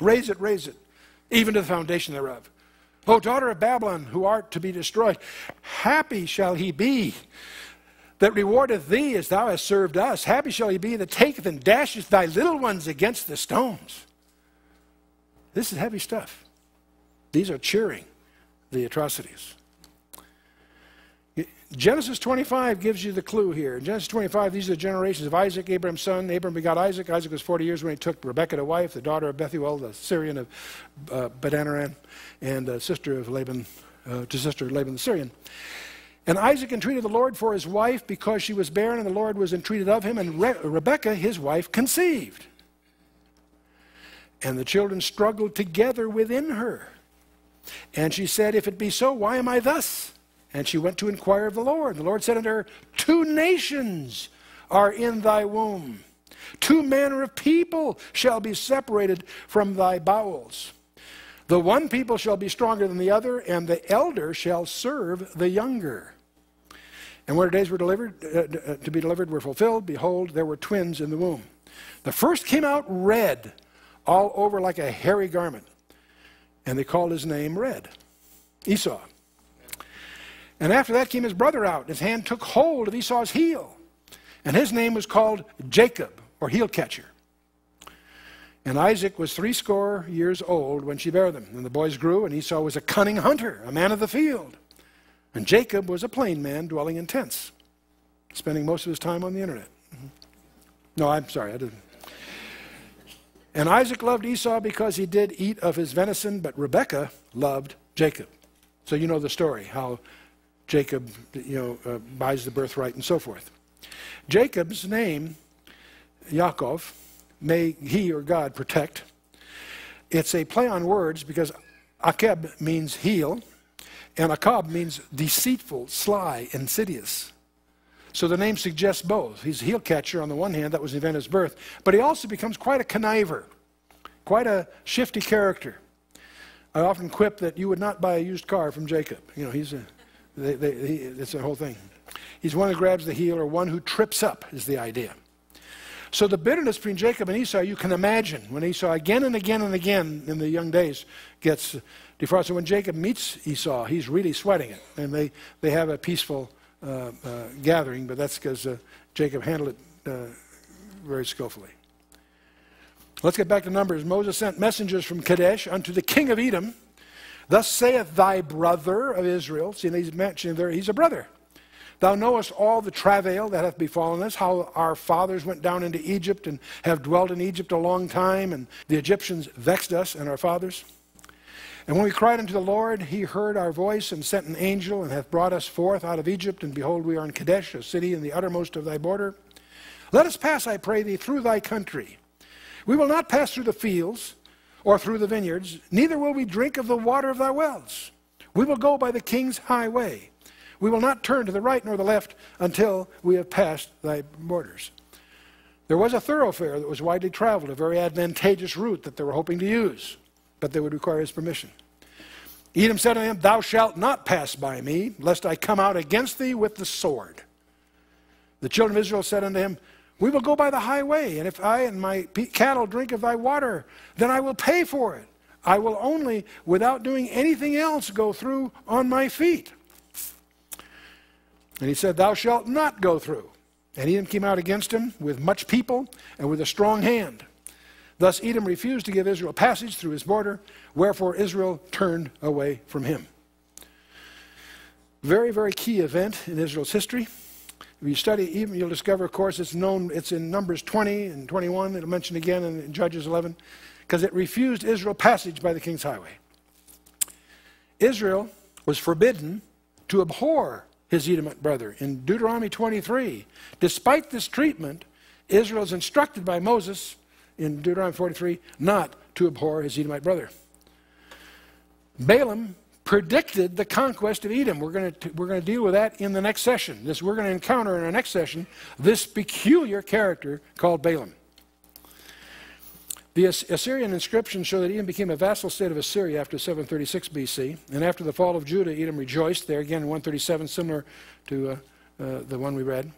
raise it, even to the foundation thereof. O daughter of Babylon, who art to be destroyed, happy shall he be that rewardeth thee as thou hast served us. Happy shall he be that taketh and dasheth thy little ones against the stones. This is heavy stuff. These are cheering the atrocities. Genesis 25 gives you the clue here. In Genesis 25, these are the generations of Isaac, Abraham's son. Abraham begot Isaac. Isaac was 40 years when he took Rebekah to wife, the daughter of Bethuel, the Syrian of Padanaram, and sister of Laban, to sister of Laban the Syrian. And Isaac entreated the Lord for his wife because she was barren, and the Lord was entreated of him, and Rebekah, his wife, conceived. And the children struggled together within her. And she said, if it be so, why am I thus? And she went to inquire of the Lord. The Lord said unto her, 2 nations are in thy womb. 2 manner of people shall be separated from thy bowels. The one people shall be stronger than the other, and the elder shall serve the younger. And when her days were to be delivered were fulfilled, behold, there were twins in the womb. The first came out red, all over like a hairy garment. And they called his name Red, Esau. And after that came his brother out. His hand took hold of Esau's heel. And his name was called Jacob, or heel catcher. And Isaac was 80 years old when she bare them. And the boys grew, and Esau was a cunning hunter, a man of the field. And Jacob was a plain man dwelling in tents, spending most of his time on the internet. No, I'm sorry, I didn't. And Isaac loved Esau because he did eat of his venison, but Rebekah loved Jacob. So you know the story, how Jacob, buys the birthright and so forth. Jacob's name, Yaakov, may he or God protect. It's a play on words because Akeb means heel, and Akab means deceitful, sly, insidious. So the name suggests both. He's a heel catcher on the one hand, that was the event of his birth, but he also becomes quite a conniver, quite a shifty character. I often quip that you would not buy a used car from Jacob. It's a whole thing. He's one who grabs the heel, or one who trips up is the idea. So the bitterness between Jacob and Esau, you can imagine, when Esau again and again and again in the young days gets defrauded. So when Jacob meets Esau, he's really sweating it. And they have a peaceful gathering, but that's because Jacob handled it very skillfully. Let's get back to Numbers. Moses sent messengers from Kadesh unto the king of Edom. Thus saith thy brother of Israel. See, he's mentioning there, he's a brother. Thou knowest all the travail that hath befallen us, how our fathers went down into Egypt and have dwelt in Egypt a long time, and the Egyptians vexed us and our fathers. And when we cried unto the Lord, he heard our voice and sent an angel and hath brought us forth out of Egypt. And behold, we are in Kadesh, a city in the uttermost of thy border. Let us pass, I pray thee, through thy country. We will not pass through the fields or through the vineyards, neither will we drink of the water of thy wells. We will go by the king's highway. We will not turn to the right nor the left until we have passed thy borders. There was a thoroughfare that was widely traveled, a very advantageous route that they were hoping to use, but they would require his permission. Edom said unto him, Thou shalt not pass by me, lest I come out against thee with the sword. The children of Israel said unto him, We will go by the highway, and if I and my cattle drink of thy water, then I will pay for it. I will only, without doing anything else, go through on my feet. And he said, Thou shalt not go through. And Edom came out against him with much people and with a strong hand. Thus Edom refused to give Israel passage through his border, wherefore Israel turned away from him. Very, very key event in Israel's history. If you study Edom, you'll discover, of course, it's in Numbers 20 and 21. It'll mention again in Judges 11, because it refused Israel passage by the king's highway. Israel was forbidden to abhor his Edomite brother. In Deuteronomy 23, despite this treatment, Israel is instructed by Moses in Deuteronomy 43 not to abhor his Edomite brother. Balaam predicted the conquest of Edom. We're going to deal with that in the next session. We're going to encounter in our next session this peculiar character called Balaam. The Assyrian inscriptions show that Edom became a vassal state of Assyria after 736 BC. And after the fall of Judah, Edom rejoiced. There again in 137, similar to the one we read.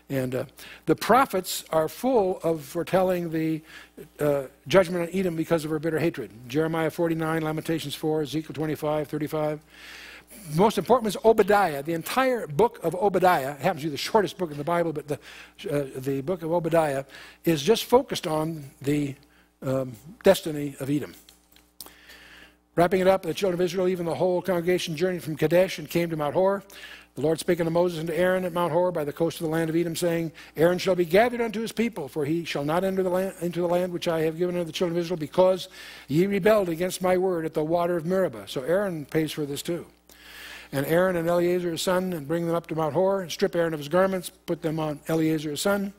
And the prophets are full of foretelling the judgment on Edom because of her bitter hatred. Jeremiah 49, Lamentations 4, Ezekiel 25, 35. Most important is Obadiah. The entire book of Obadiah, it happens to be the shortest book in the Bible, but the book of Obadiah is just focused on the destiny of Edom. Wrapping it up, the children of Israel, even the whole congregation, journeyed from Kadesh and came to Mount Hor. The Lord spake unto Moses and to Aaron at Mount Hor by the coast of the land of Edom, saying, Aaron shall be gathered unto his people, for he shall not enter into the land which I have given unto the children of Israel, because ye rebelled against my word at the water of Meribah. So Aaron pays for this too. And Aaron and Eleazar his son, and bring them up to Mount Hor, and strip Aaron of his garments, put them on Eleazar his son,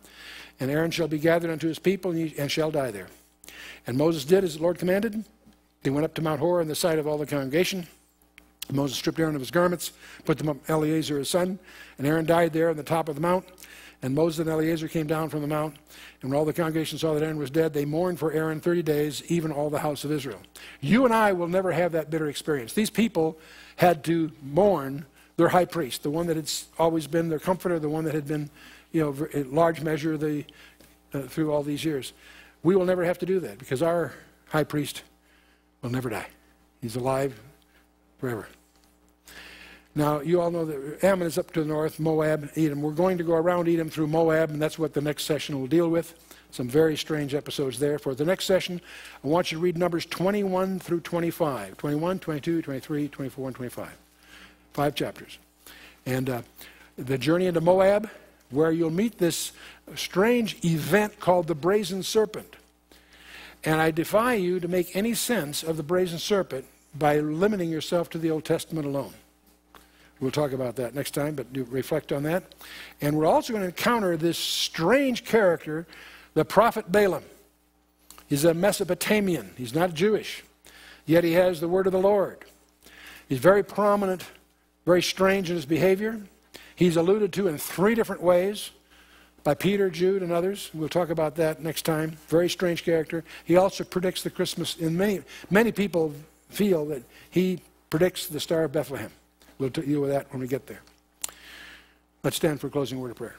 and Aaron shall be gathered unto his people, and shall die there. And Moses did as the Lord commanded. They went up to Mount Hor in the sight of all the congregation. Moses stripped Aaron of his garments, put them on Eleazar his son, and Aaron died there on the top of the mount. And Moses and Eleazar came down from the mount, and when all the congregation saw that Aaron was dead, they mourned for Aaron 30 days, even all the house of Israel. You and I will never have that bitter experience. These people had to mourn their high priest, the one that had always been their comforter, the one that had been, in large measure, through all these years. We will never have to do that because our high priest will never die. He's alive forever. Now, you all know that Ammon is up to the north, Moab, Edom. We're going to go around Edom through Moab, and that's what the next session will deal with. Some very strange episodes there. For the next session, I want you to read Numbers 21 through 25. 21, 22, 23, 24, and 25. 5 chapters. And the journey into Moab, where you'll meet this strange event called the brazen serpent. And I defy you to make any sense of the brazen serpent by limiting yourself to the Old Testament alone. We'll talk about that next time, but do reflect on that. And we're also going to encounter this strange character, the prophet Balaam. He's a Mesopotamian. He's not Jewish, yet he has the word of the Lord. He's very prominent, very strange in his behavior. He's alluded to in 3 different ways by Peter, Jude, and others. We'll talk about that next time. Very strange character. He also predicts the Christmas. Many people feel that he predicts the Star of Bethlehem. We'll deal with that when we get there. Let's stand for a closing word of prayer.